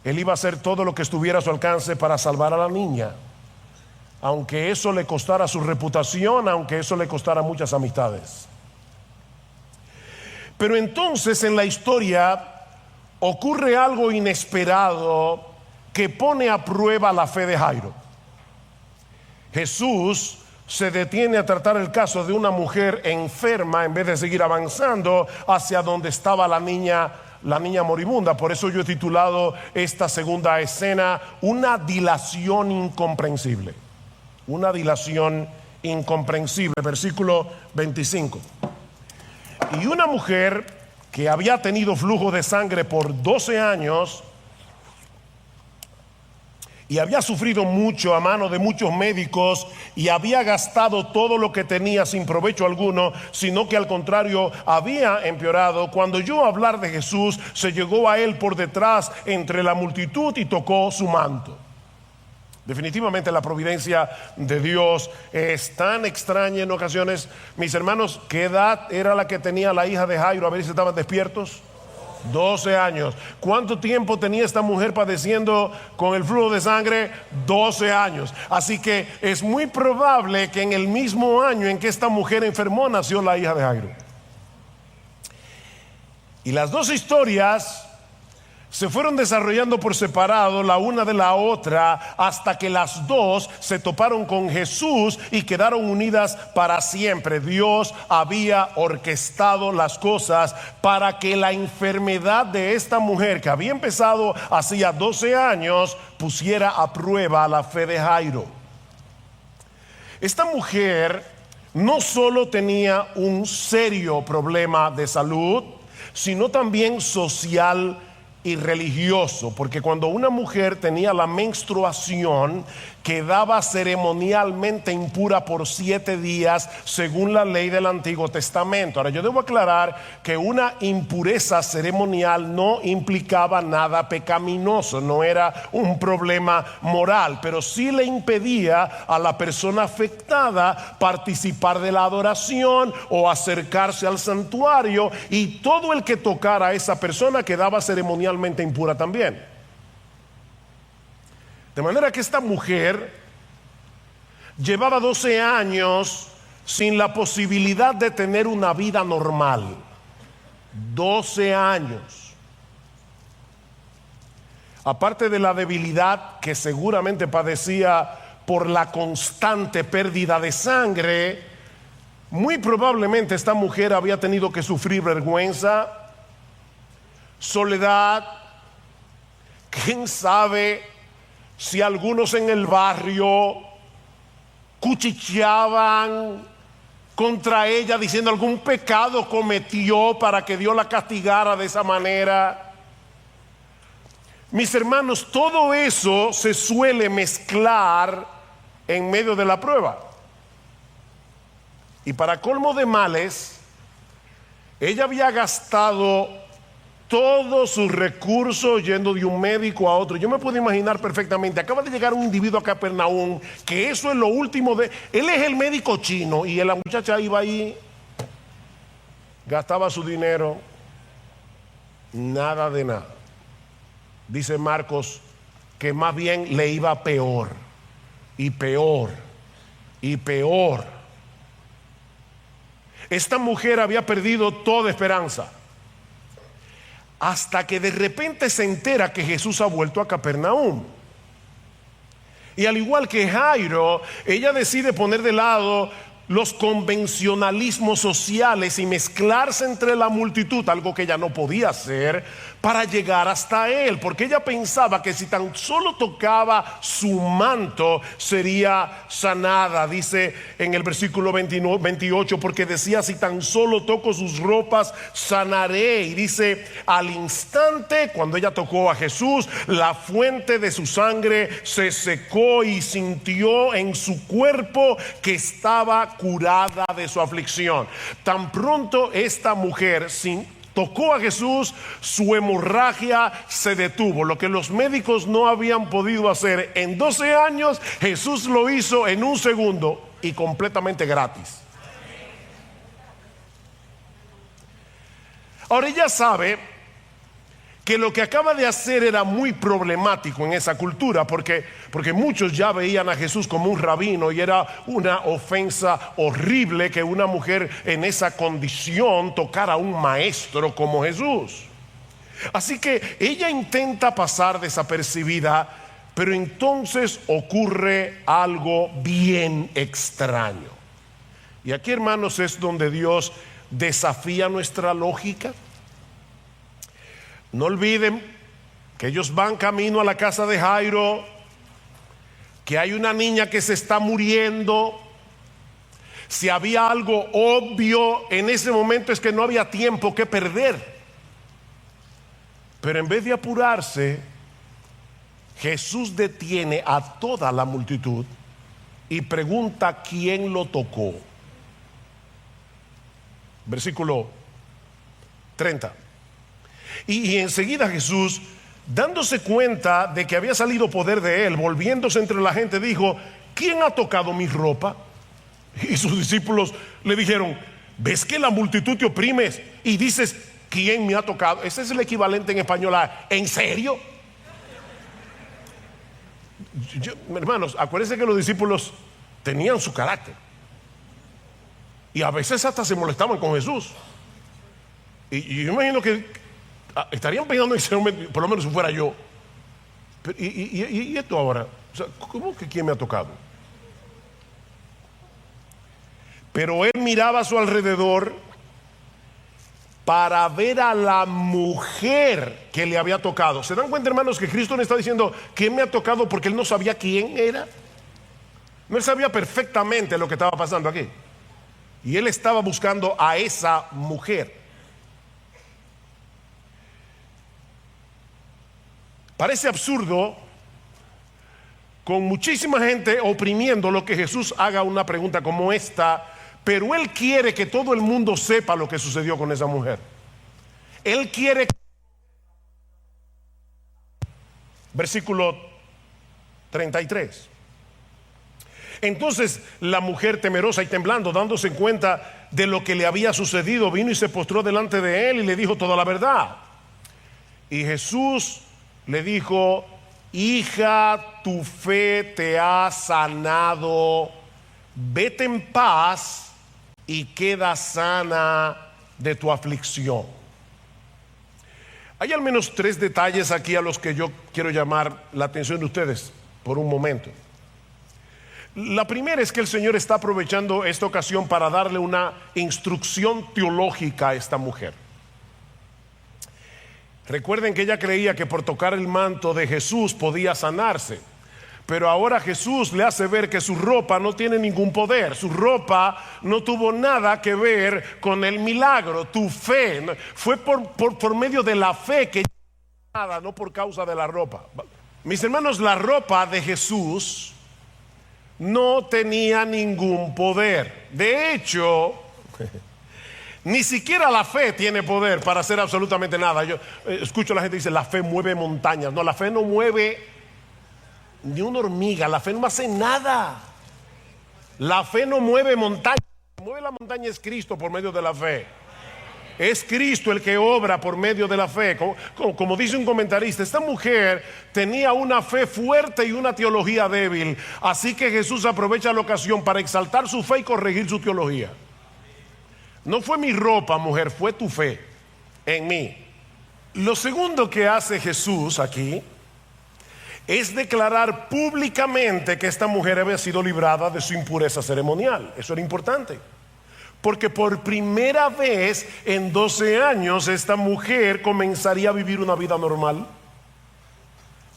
Él iba a hacer todo lo que estuviera a su alcance para salvar a la niña, aunque eso le costara su reputación, aunque eso le costara muchas amistades. Pero entonces en la historia ocurre algo inesperado que pone a prueba la fe de Jairo. Jesús se detiene a tratar el caso de una mujer enferma en vez de seguir avanzando hacia donde estaba la niña moribunda. Por eso yo he titulado esta segunda escena una dilación incomprensible. Una dilación incomprensible. Versículo 25. Y una mujer que había tenido flujo de sangre por 12 años y había sufrido mucho a mano de muchos médicos y había gastado todo lo que tenía sin provecho alguno, sino que al contrario había empeorado, cuando oyó hablar de Jesús, se llegó a él por detrás entre la multitud y tocó su manto. Definitivamente la providencia de Dios es tan extraña en ocasiones. Mis hermanos, ¿qué edad era la que tenía la hija de Jairo? A ver si estaban despiertos. 12 años. ¿Cuánto tiempo tenía esta mujer padeciendo con el flujo de sangre? 12 años. Así que es muy probable que en el mismo año en que esta mujer enfermó nació la hija de Jairo. Y las dos historias se fueron desarrollando por separado la una de la otra hasta que las dos se toparon con Jesús y quedaron unidas para siempre. Dios había orquestado las cosas para que la enfermedad de esta mujer, que había empezado hacía 12 años, pusiera a prueba la fe de Jairo. Esta mujer no solo tenía un serio problema de salud, sino también social y religioso, porque cuando una mujer tenía la menstruación, quedaba ceremonialmente impura por 7 días según la ley del Antiguo Testamento. Ahora yo debo aclarar que una impureza ceremonial no implicaba nada pecaminoso, no era un problema moral, pero sí le impedía a la persona afectada participar de la adoración o acercarse al santuario, y todo el que tocara a esa persona quedaba ceremonialmente impura también. De manera que esta mujer llevaba 12 años sin la posibilidad de tener una vida normal. 12 años. Aparte de la debilidad que seguramente padecía por la constante pérdida de sangre, muy probablemente esta mujer había tenido que sufrir vergüenza, soledad, quién sabe si algunos en el barrio cuchicheaban contra ella diciendo algún pecado cometió para que Dios la castigara de esa manera. Mis hermanos, todo eso se suele mezclar en medio de la prueba. Y para colmo de males, ella había gastado todos sus recursos yendo de un médico a otro. Yo me puedo imaginar perfectamente, acaba de llegar un individuo a Capernaum, que eso es lo último de... Él es el médico chino y la muchacha iba ahí, gastaba su dinero, nada de nada. Dice Marcos que más bien le iba peor y peor y peor. Esta mujer había perdido toda esperanza hasta que de repente se entera que Jesús ha vuelto a Capernaum. Y al igual que Jairo, ella decide poner de lado los convencionalismos sociales y mezclarse entre la multitud, algo que ella no podía hacer, para llegar hasta él, porque ella pensaba que si tan solo tocaba su manto sería sanada. Dice en el versículo 28, porque decía: si tan solo toco sus ropas sanaré. Y dice: al instante, cuando ella tocó a Jesús, la fuente de su sangre se secó y sintió en su cuerpo que estaba curada de su aflicción. Tan pronto esta mujer tocó a Jesús, su hemorragia se detuvo. Lo que los médicos no habían podido hacer en 12 años, Jesús lo hizo en un segundo y completamente gratis. Ahora ella sabe que lo que acaba de hacer era muy problemático en esa cultura, porque muchos ya veían a Jesús como un rabino y era una ofensa horrible que una mujer en esa condición tocara a un maestro como Jesús. Así que ella intenta pasar desapercibida, pero entonces ocurre algo bien extraño. Y aquí, hermanos, es donde Dios desafía nuestra lógica. No olviden que ellos van camino a la casa de Jairo, que hay una niña que se está muriendo. Si había algo obvio en ese momento, es que no había tiempo que perder. Pero en vez de apurarse, Jesús detiene a toda la multitud y pregunta quién lo tocó. Versículo 30. Y enseguida Jesús, dándose cuenta de que había salido poder de él, volviéndose entre la gente, dijo: ¿quién ha tocado mi ropa? Y sus discípulos le dijeron: ¿ves que la multitud te oprimes y dices quién me ha tocado? Ese es el equivalente en español a ¿en serio? Hermanos, acuérdense que los discípulos tenían su carácter y a veces hasta se molestaban con Jesús. Y yo imagino que estarían pensando en por lo menos si fuera yo. ¿Y esto ahora? O sea, ¿cómo que quién me ha tocado? Pero él miraba a su alrededor para ver a la mujer que le había tocado. ¿Se dan cuenta, hermanos, que Cristo no está diciendo quién me ha tocado porque él no sabía quién era? No, él sabía perfectamente lo que estaba pasando aquí. Y él estaba buscando a esa mujer. Parece absurdo, con muchísima gente oprimiendo, lo que Jesús haga una pregunta como esta, pero él quiere que todo el mundo sepa lo que sucedió con esa mujer. Él quiere. Versículo 33. Entonces la mujer, temerosa y temblando, dándose cuenta de lo que le había sucedido, vino y se postró delante de él y le dijo toda la verdad. Y Jesús le dijo: hija, tu fe te ha sanado, vete en paz y queda sana de tu aflicción. Hay al menos 3 detalles aquí a los que yo quiero llamar la atención de ustedes por un momento. La primera es que el Señor está aprovechando esta ocasión para darle una instrucción teológica a esta mujer. Recuerden que ella creía que por tocar el manto de Jesús podía sanarse, pero ahora Jesús le hace ver que su ropa no tiene ningún poder. Su ropa no tuvo nada que ver con el milagro. Tu fe fue por medio de la fe que nada, no por causa de la ropa. Mis hermanos, la ropa de Jesús no tenía ningún poder. De hecho, ni siquiera la fe tiene poder para hacer absolutamente nada. Yo escucho a la gente que dice, la fe mueve montañas. No, la fe no mueve ni una hormiga, la fe no hace nada. La fe no mueve montañas. Mueve la montaña es Cristo por medio de la fe. Es Cristo el que obra por medio de la fe. Como dice un comentarista, esta mujer tenía una fe fuerte y una teología débil. Así que Jesús aprovecha la ocasión para exaltar su fe y corregir su teología. No fue mi ropa, mujer, fue tu fe en mí. Lo segundo que hace Jesús aquí es declarar públicamente que esta mujer había sido librada de su impureza ceremonial. Eso era importante. Porque por primera vez en 12 años esta mujer comenzaría a vivir una vida normal.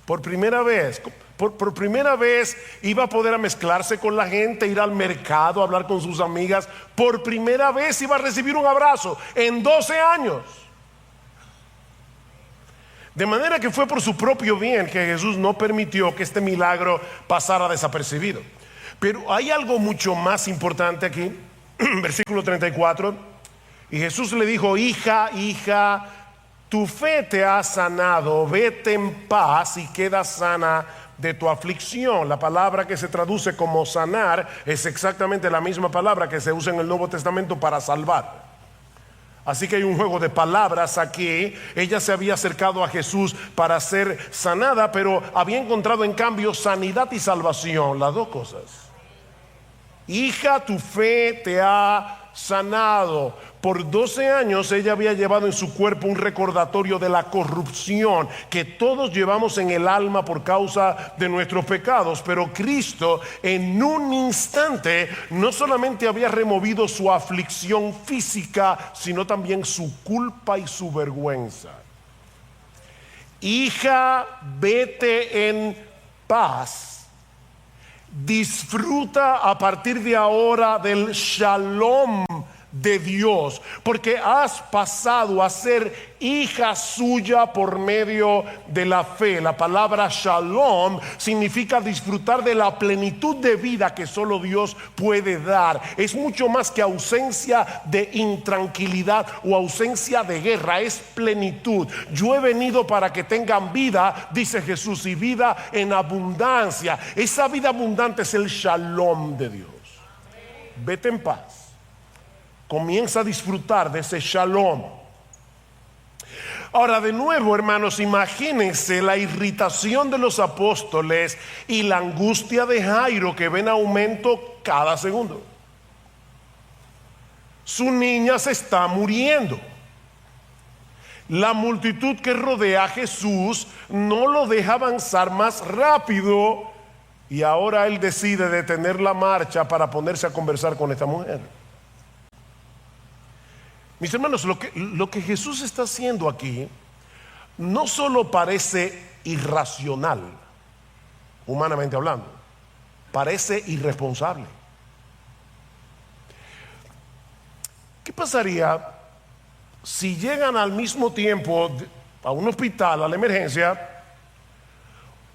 Por primera vez, por primera vez iba a poder mezclarse con la gente, ir al mercado, hablar con sus amigas. Por primera vez iba a recibir un abrazo en 12 años. De manera que fue por su propio bien que Jesús no permitió que este milagro pasara desapercibido. Pero hay algo mucho más importante aquí. Versículo 34. Y Jesús le dijo: hija, tu fe te ha sanado, vete en paz y queda sana de tu aflicción. La palabra que se traduce como sanar es exactamente la misma palabra que se usa en el Nuevo Testamento para salvar. Así que hay un juego de palabras aquí. Ella se había acercado a Jesús para ser sanada, pero había encontrado en cambio sanidad y salvación, las dos cosas. Hija, tu fe te ha sanado. Por 12 años ella había llevado en su cuerpo un recordatorio de la corrupción que todos llevamos en el alma por causa de nuestros pecados. Pero Cristo en un instante no solamente había removido su aflicción física, sino también su culpa y su vergüenza. Hija, vete en paz. Disfruta a partir de ahora del shalom de Dios, porque has pasado a ser hija suya por medio de la fe. La palabra shalom significa disfrutar de la plenitud de vida que solo Dios puede dar. Es mucho más que ausencia de intranquilidad o ausencia de guerra, es plenitud. Yo he venido para que tengan vida, dice Jesús, y vida en abundancia. Esa vida abundante es el shalom de Dios. Vete en paz. Comienza a disfrutar de ese shalom. Ahora, de nuevo, hermanos, imagínense la irritación de los apóstoles y la angustia de Jairo, que ven aumento cada segundo. Su niña se está muriendo. La multitud que rodea a Jesús no lo deja avanzar más rápido, y ahora él decide detener la marcha para ponerse a conversar con esta mujer. Mis hermanos, lo que Jesús está haciendo aquí no solo parece irracional, humanamente hablando, parece irresponsable. ¿Qué pasaría si llegan al mismo tiempo a un hospital, a la emergencia,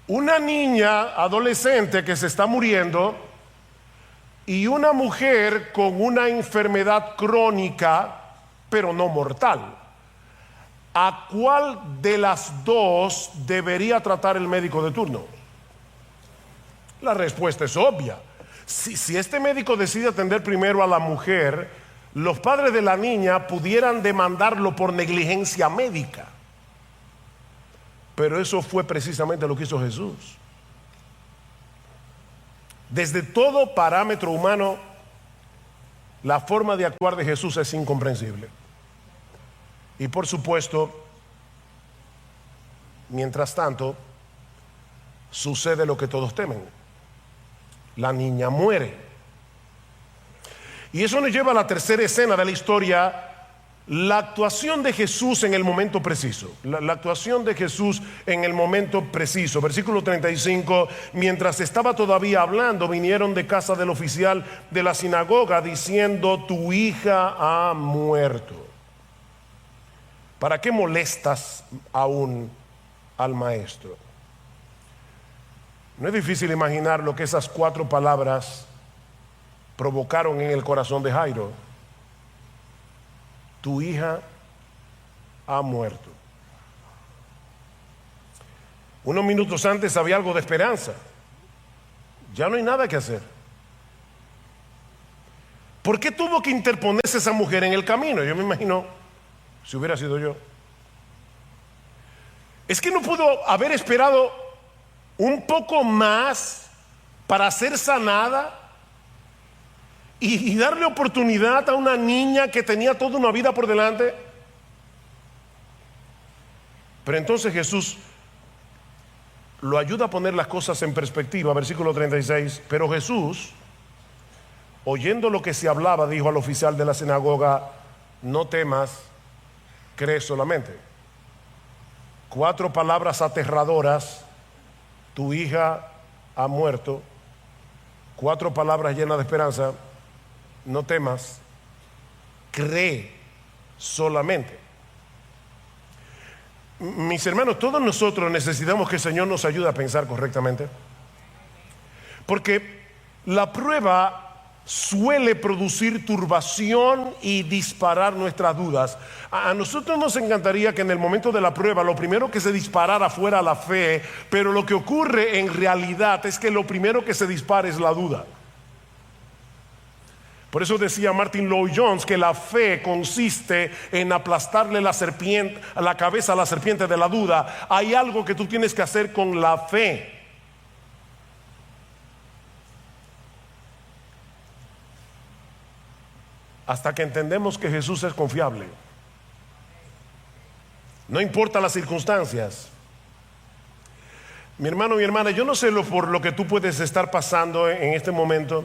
una niña adolescente que se está muriendo y una mujer con una enfermedad crónica pero no mortal? ¿A cuál de las dos debería tratar el médico de turno? La respuesta es obvia. Si este médico decide atender primero a la mujer, los padres de la niña pudieran demandarlo por negligencia médica. Pero eso fue precisamente lo que hizo Jesús. Desde todo parámetro humano, la forma de actuar de Jesús es incomprensible. Y por supuesto, mientras tanto, sucede lo que todos temen. La niña muere. Y eso nos lleva a la tercera escena de la historia, la actuación de Jesús en el momento preciso. La actuación de Jesús en el momento preciso. Versículo 35, mientras estaba todavía hablando, vinieron de casa del oficial de la sinagoga diciendo: tu hija ha muerto. ¿Para qué molestas aún al maestro. No es difícil imaginar lo que esas 4 palabras provocaron en el corazón de Jairo. Tu hija ha muerto. Unos minutos antes había algo de esperanza. Ya no hay nada que hacer. ¿Por qué tuvo que interponerse esa mujer en el camino? Yo me imagino, si hubiera sido yo. Es que no pudo haber esperado un poco más para ser sanada y darle oportunidad a una niña que tenía toda una vida por delante. Pero entonces Jesús lo ayuda a poner las cosas en perspectiva. Versículo 36. Pero Jesús, oyendo lo que se hablaba, dijo al oficial de la sinagoga: no temas, cree solamente. 4 palabras aterradoras: tu hija ha muerto. 4 palabras llenas de esperanza: no temas, cree solamente. Mis hermanos, todos nosotros necesitamos que el Señor nos ayude a pensar correctamente, porque la prueba suele producir turbación y disparar nuestras dudas. A nosotros nos encantaría que en el momento de la prueba lo primero que se disparara fuera la fe, pero lo que ocurre en realidad es que lo primero que se dispara es la duda. Por eso decía Martin Lloyd-Jones que la fe consiste en aplastarle la cabeza a la serpiente de la duda. Hay algo que tú tienes que hacer con la fe. Hasta que entendemos que Jesús es confiable. No importa las circunstancias. Mi hermano, mi hermana, yo no sé por lo que tú puedes estar pasando en este momento,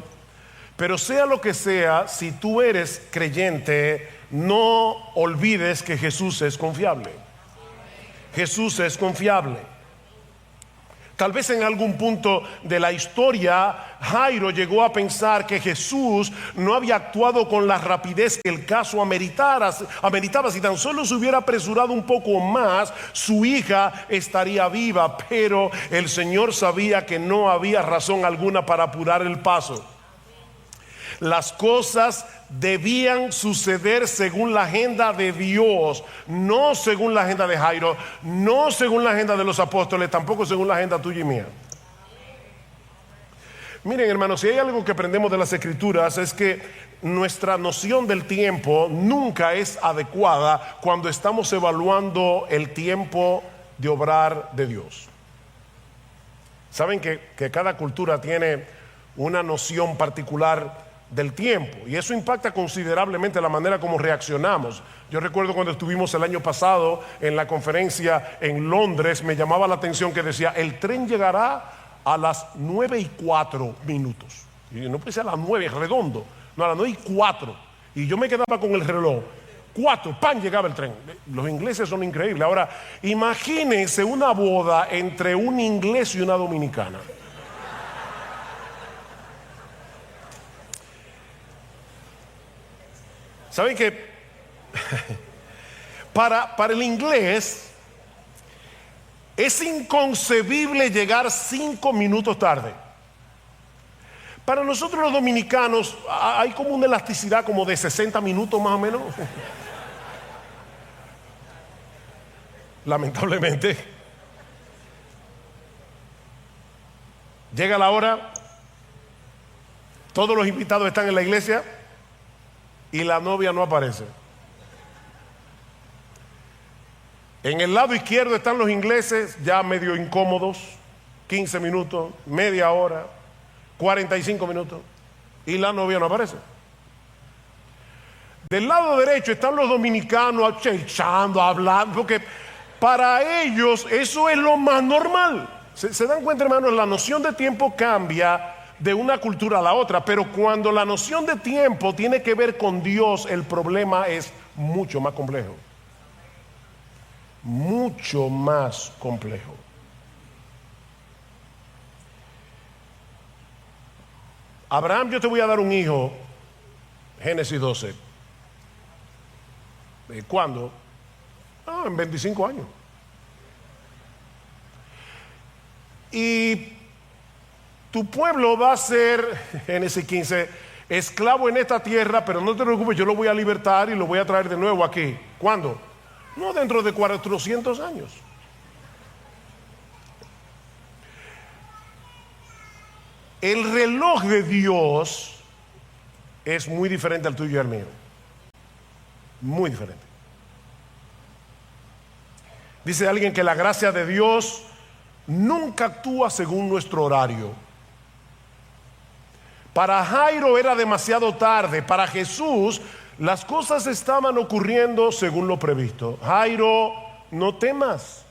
pero sea lo que sea, si tú eres creyente, no olvides que Jesús es confiable. Jesús es confiable. Tal vez en algún punto de la historia Jairo llegó a pensar que Jesús no había actuado con la rapidez que el caso ameritaba. Si tan solo se hubiera apresurado un poco más, su hija estaría viva. Pero el Señor sabía que no había razón alguna para apurar el paso. Las cosas debían suceder según la agenda de Dios, no según la agenda de Jairo, no según la agenda de los apóstoles, tampoco según la agenda tuya y mía. Miren, hermanos, si hay algo que aprendemos de las Escrituras es que nuestra noción del tiempo nunca es adecuada cuando estamos evaluando el tiempo de obrar de Dios. Saben que cada cultura tiene una noción particular del tiempo, y eso impacta considerablemente la manera como reaccionamos. Yo recuerdo cuando estuvimos el año pasado en la conferencia en Londres, me llamaba la atención que decía: el tren llegará a las 9:04. Y no puede ser a las 9 redondo, no, a las 9:04. Y yo me quedaba con el reloj. 4, ¡pam!, llegaba el tren. Los ingleses son increíbles. Ahora, imagínense una boda entre un inglés y una dominicana. ¿Saben que para el inglés es inconcebible llegar 5 minutos tarde? Para nosotros los dominicanos hay como una elasticidad como de 60 minutos más o menos. Lamentablemente. Llega la hora, todos los invitados están en la iglesia y la novia no aparece. En el lado izquierdo están los ingleses ya medio incómodos, 15 minutos, media hora, 45 minutos, y la novia no aparece. Del lado derecho están los dominicanos echando, hablando, porque para ellos eso es lo más normal. ¿Se dan cuenta, hermanos? La noción de tiempo cambia de una cultura a la otra, pero cuando la noción de tiempo tiene que ver con Dios, el problema es mucho más complejo. Mucho más complejo. Abraham, yo te voy a dar un hijo, Génesis 12. ¿Cuándo? En 25 años. y tu pueblo va a ser, Génesis 15, esclavo en esta tierra, pero no te preocupes, yo lo voy a libertar y lo voy a traer de nuevo aquí. ¿Cuándo? No, dentro de 400 años. El reloj de Dios es muy diferente al tuyo y al mío. Muy diferente. Dice alguien que la gracia de Dios nunca actúa según nuestro horario. Para Jairo era demasiado tarde. Para Jesús las cosas estaban ocurriendo según lo previsto. Jairo, no temas.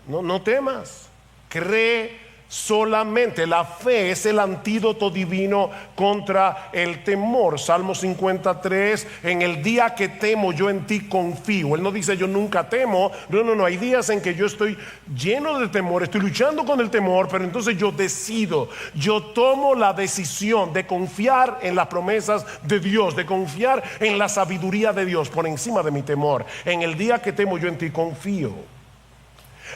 No temas. Cree solamente. La fe es el antídoto divino contra el temor. Salmo 53, en el día que temo yo en ti confío. Él no dice yo nunca temo. No, hay días en que yo estoy lleno de temor, estoy luchando con el temor, pero entonces yo decido, yo tomo la decisión de confiar en las promesas de Dios, de confiar en la sabiduría de Dios por encima de mi temor. En el día que temo yo en ti confío.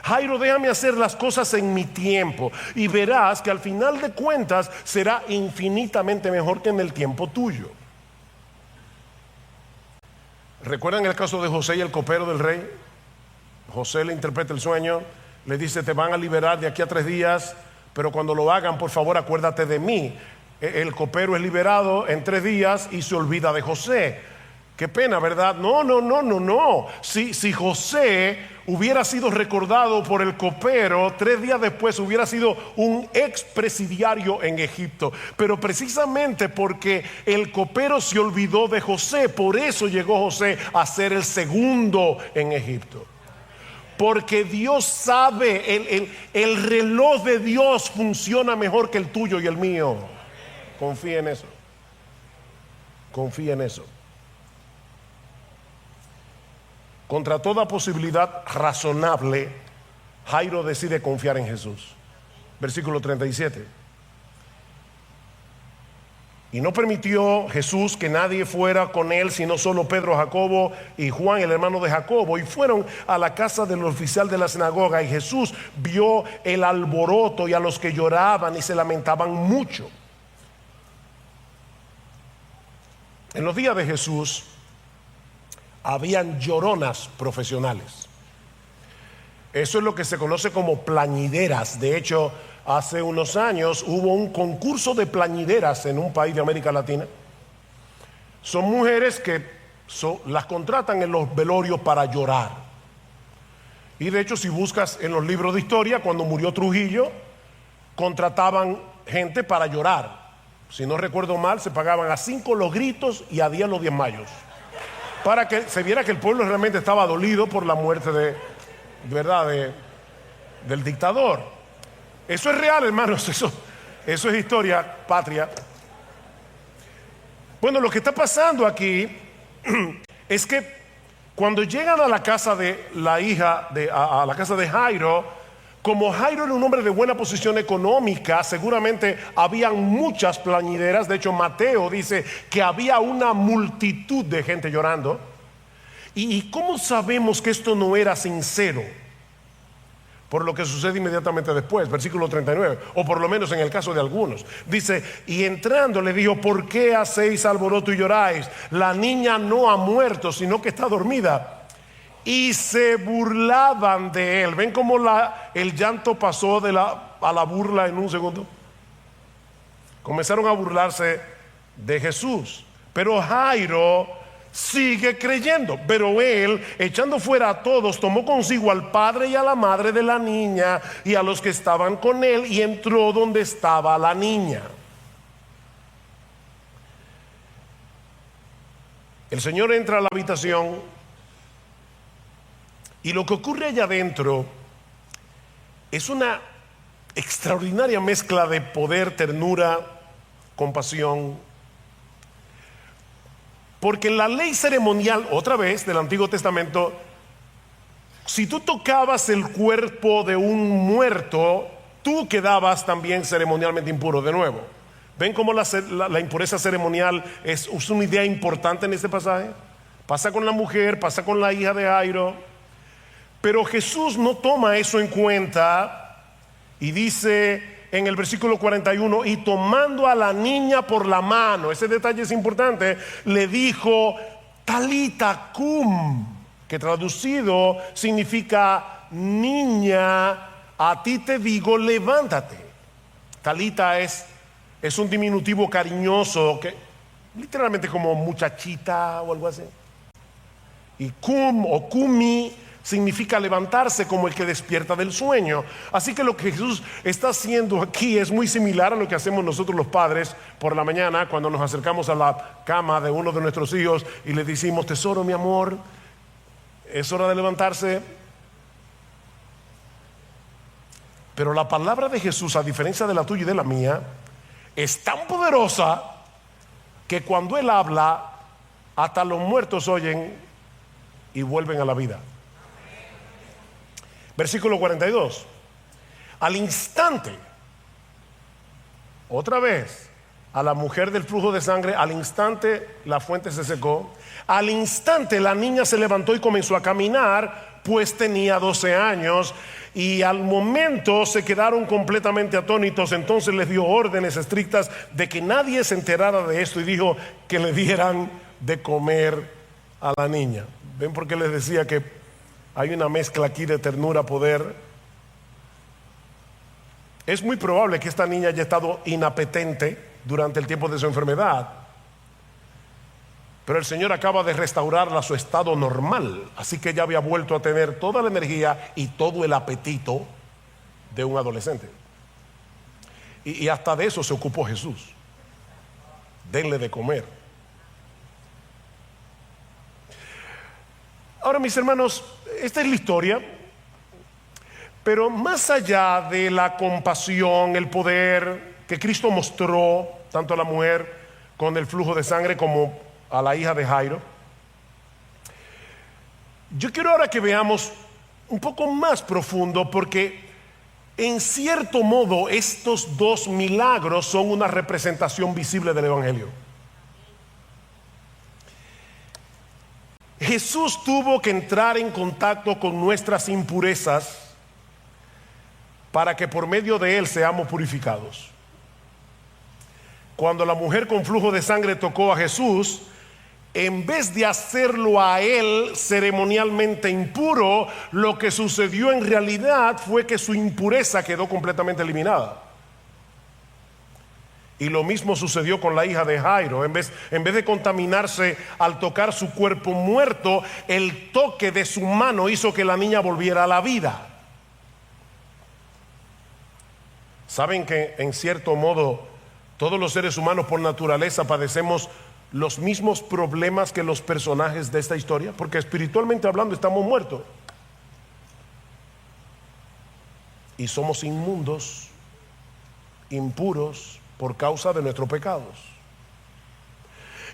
Jairo, déjame hacer las cosas en mi tiempo y verás que al final de cuentas será infinitamente mejor que en el tiempo tuyo. ¿Recuerdan el caso de José y el copero del rey? José le interpreta el sueño, le dice: te van a liberar de aquí a 3 días, pero cuando lo hagan, por favor, acuérdate de mí. El copero es liberado en 3 días y se olvida de José. Qué pena, ¿verdad? No. Si José hubiera sido recordado por el copero, 3 días después hubiera sido un expresidiario en Egipto. Pero precisamente porque el copero se olvidó de José, por eso llegó José a ser el segundo en Egipto. Porque Dios sabe, el reloj de Dios funciona mejor que el tuyo y el mío. Confía en eso. Confía en eso. Contra toda posibilidad razonable, Jairo decide confiar en Jesús. Versículo 37. Y no permitió Jesús que nadie fuera con él, sino solo Pedro, Jacobo y Juan, el hermano de Jacobo. Y fueron a la casa del oficial de la sinagoga. Y Jesús vio el alboroto y a los que lloraban y se lamentaban mucho. En los días de Jesús habían lloronas profesionales. Eso es lo que se conoce como plañideras. De hecho, hace unos años hubo un concurso de plañideras en un país de América Latina. Son mujeres que las contratan en los velorios para llorar. Y de hecho, si buscas en los libros de historia, cuando murió Trujillo, contrataban gente para llorar. Si no recuerdo mal, se pagaban a 5 los gritos y a 10 los desmayos, para que se viera que el pueblo realmente estaba dolido por la muerte del dictador. Eso es real, hermanos, eso es historia patria. Bueno, lo que está pasando aquí es que cuando llegan a la casa de la hija, a la casa de Jairo, como Jairo era un hombre de buena posición económica, seguramente habían muchas plañideras. De hecho, Mateo dice que había una multitud de gente llorando. ¿Y cómo sabemos que esto no era sincero? Por lo que sucede inmediatamente después, versículo 39, o por lo menos en el caso de algunos. Dice: y entrando le dijo: ¿por qué hacéis alboroto y lloráis? La niña no ha muerto, sino que está dormida. Y se burlaban de él. ¿Ven cómo el llanto pasó a la burla en un segundo? Comenzaron a burlarse de Jesús. Pero Jairo sigue creyendo. Pero él, echando fuera a todos, tomó consigo al padre y a la madre de la niña y a los que estaban con él, y entró donde estaba la niña. El Señor entra a la habitación. Y lo que ocurre allá adentro es una extraordinaria mezcla de poder, ternura, compasión. Porque en la ley ceremonial, otra vez, del Antiguo Testamento, si tú tocabas el cuerpo de un muerto, tú quedabas también ceremonialmente impuro de nuevo. ¿Ven cómo la impureza ceremonial es una idea importante en este pasaje? Pasa con la mujer, pasa con la hija de Jairo. Pero Jesús no toma eso en cuenta Y dice en el versículo 41, y tomando a la niña por la mano, ese detalle es importante, le dijo, Talita cum, que traducido significa, niña, a ti te digo, levántate. Talita es un diminutivo cariñoso, que literalmente como muchachita o algo así. Y cum o cumi significa levantarse, como el que despierta del sueño. Así que lo que Jesús está haciendo aquí es muy similar a lo que hacemos nosotros los padres por la mañana cuando nos acercamos a la cama de uno de nuestros hijos y le decimos, tesoro, mi amor, es hora de levantarse. Pero la palabra de Jesús, a diferencia de la tuya y de la mía, es tan poderosa que cuando Él habla, hasta los muertos oyen y vuelven a la vida. Versículo 42. Al instante, otra vez, a la mujer del flujo de sangre, al instante la fuente se secó. Al instante la niña se levantó y comenzó a caminar, pues tenía 12 años. Y al momento se quedaron completamente atónitos. Entonces les dio órdenes estrictas de que nadie se enterara de esto y dijo que le dieran de comer a la niña. ¿Ven por qué les decía que hay una mezcla aquí de ternura, poder? Es muy probable que esta niña haya estado inapetente durante el tiempo de su enfermedad, pero el Señor acaba de restaurarla a su estado normal, así que ella había vuelto a tener toda la energía y todo el apetito de un adolescente. Y hasta de eso se ocupó Jesús. Denle de comer. Ahora, mis hermanos, esta es la historia, pero más allá de la compasión, el poder que Cristo mostró tanto a la mujer con el flujo de sangre como a la hija de Jairo, yo quiero ahora que veamos un poco más profundo, porque en cierto modo estos dos milagros son una representación visible del Evangelio. Jesús tuvo que entrar en contacto con nuestras impurezas para que por medio de Él seamos purificados. Cuando la mujer con flujo de sangre tocó a Jesús, en vez de hacerlo a Él ceremonialmente impuro, lo que sucedió en realidad fue que su impureza quedó completamente eliminada. Y lo mismo sucedió con la hija de Jairo. En vez de contaminarse al tocar su cuerpo muerto, el toque de su mano hizo que la niña volviera a la vida. ¿Saben que en cierto modo todos los seres humanos por naturaleza padecemos los mismos problemas que los personajes de esta historia? Porque espiritualmente hablando estamos muertos y somos inmundos, impuros, por causa de nuestros pecados.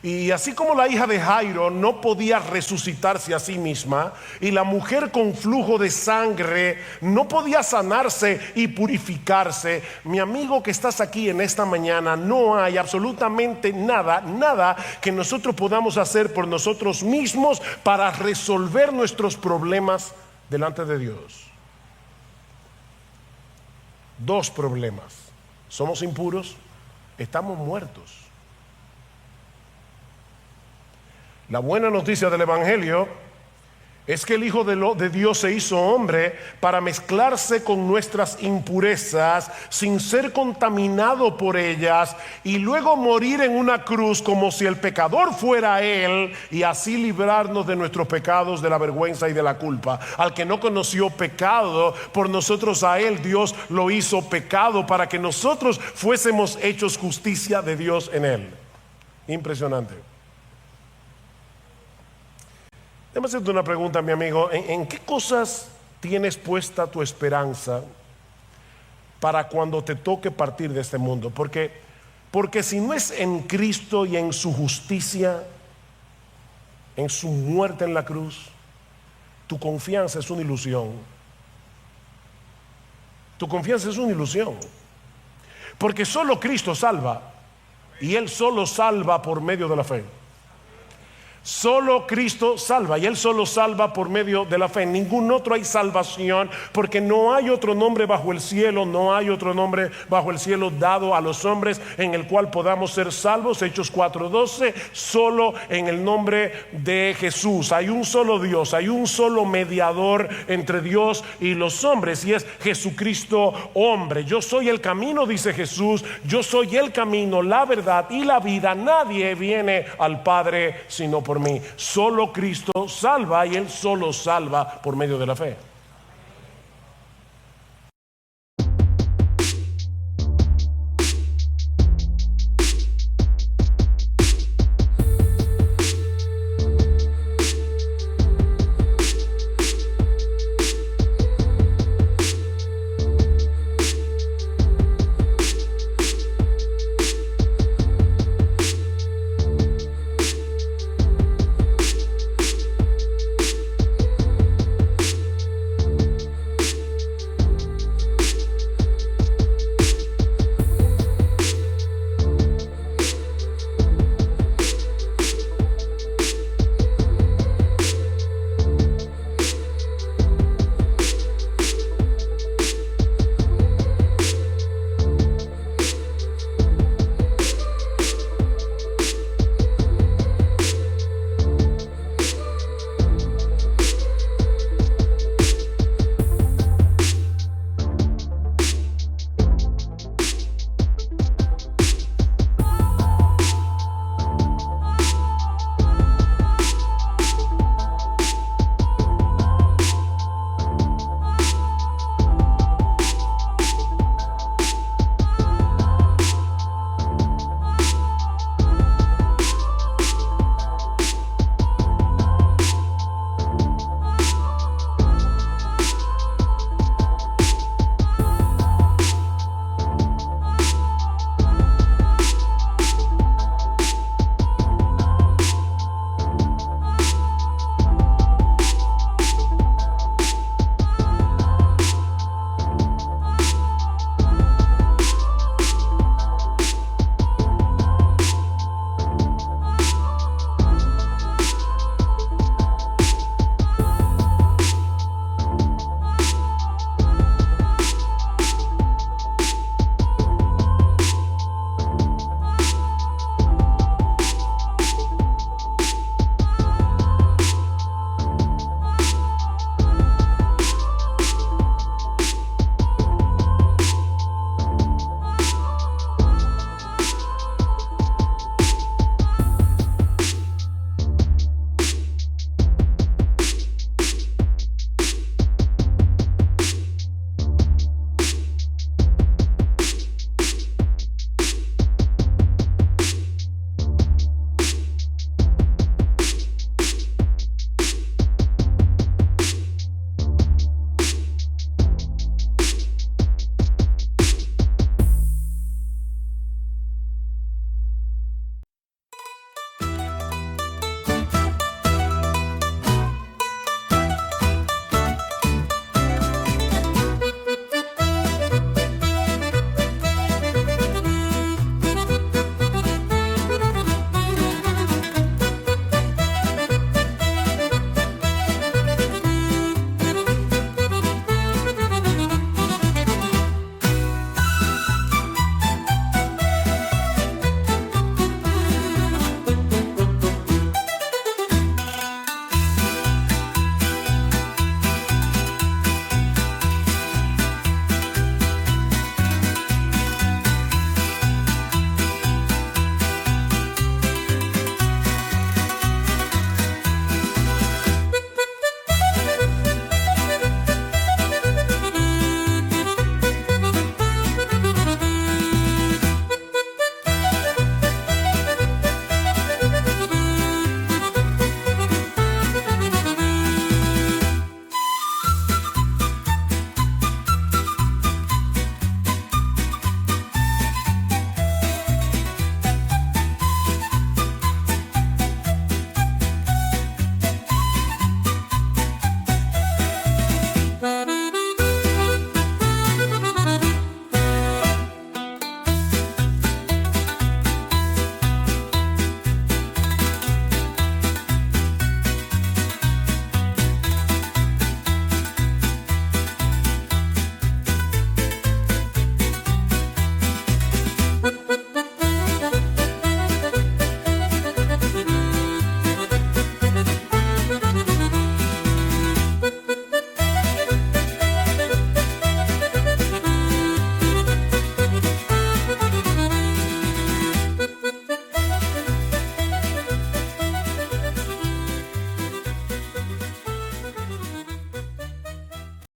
Y así como la hija de Jairo no podía resucitarse a sí misma, y la mujer con flujo de sangre no podía sanarse y purificarse, mi amigo que estás aquí en esta mañana, no hay absolutamente nada que nosotros podamos hacer por nosotros mismos para resolver nuestros problemas delante de Dios. Dos problemas: somos impuros, estamos muertos. La buena noticia del Evangelio es que el Hijo de Dios se hizo hombre para mezclarse con nuestras impurezas sin ser contaminado por ellas, y luego morir en una cruz como si el pecador fuera Él, y así librarnos de nuestros pecados, de la vergüenza y de la culpa. Al que no conoció pecado, por nosotros a Él Dios lo hizo pecado, para que nosotros fuésemos hechos justicia de Dios en Él. Impresionante. Déjame hacerte una pregunta, mi amigo. ¿En qué cosas tienes puesta tu esperanza para cuando te toque partir de este mundo? Porque si no es en Cristo y en su justicia, en su muerte en la cruz, tu confianza es una ilusión. Tu confianza es una ilusión. Porque solo Cristo salva, y Él solo salva por medio de la fe. Solo Cristo salva, y Él solo salva por medio de la fe. En ningún otro hay salvación, porque no hay otro nombre bajo el cielo, no hay otro nombre bajo el cielo dado a los hombres en el cual podamos ser salvos. Hechos 4:12, solo en el nombre de Jesús. Hay un solo Dios, hay un solo mediador entre Dios y los hombres, y es Jesucristo hombre. Yo soy el camino, dice Jesús, yo soy el camino, la verdad y la vida. Nadie viene al Padre sino por mí. Solo Cristo salva, y Él solo salva por medio de la fe.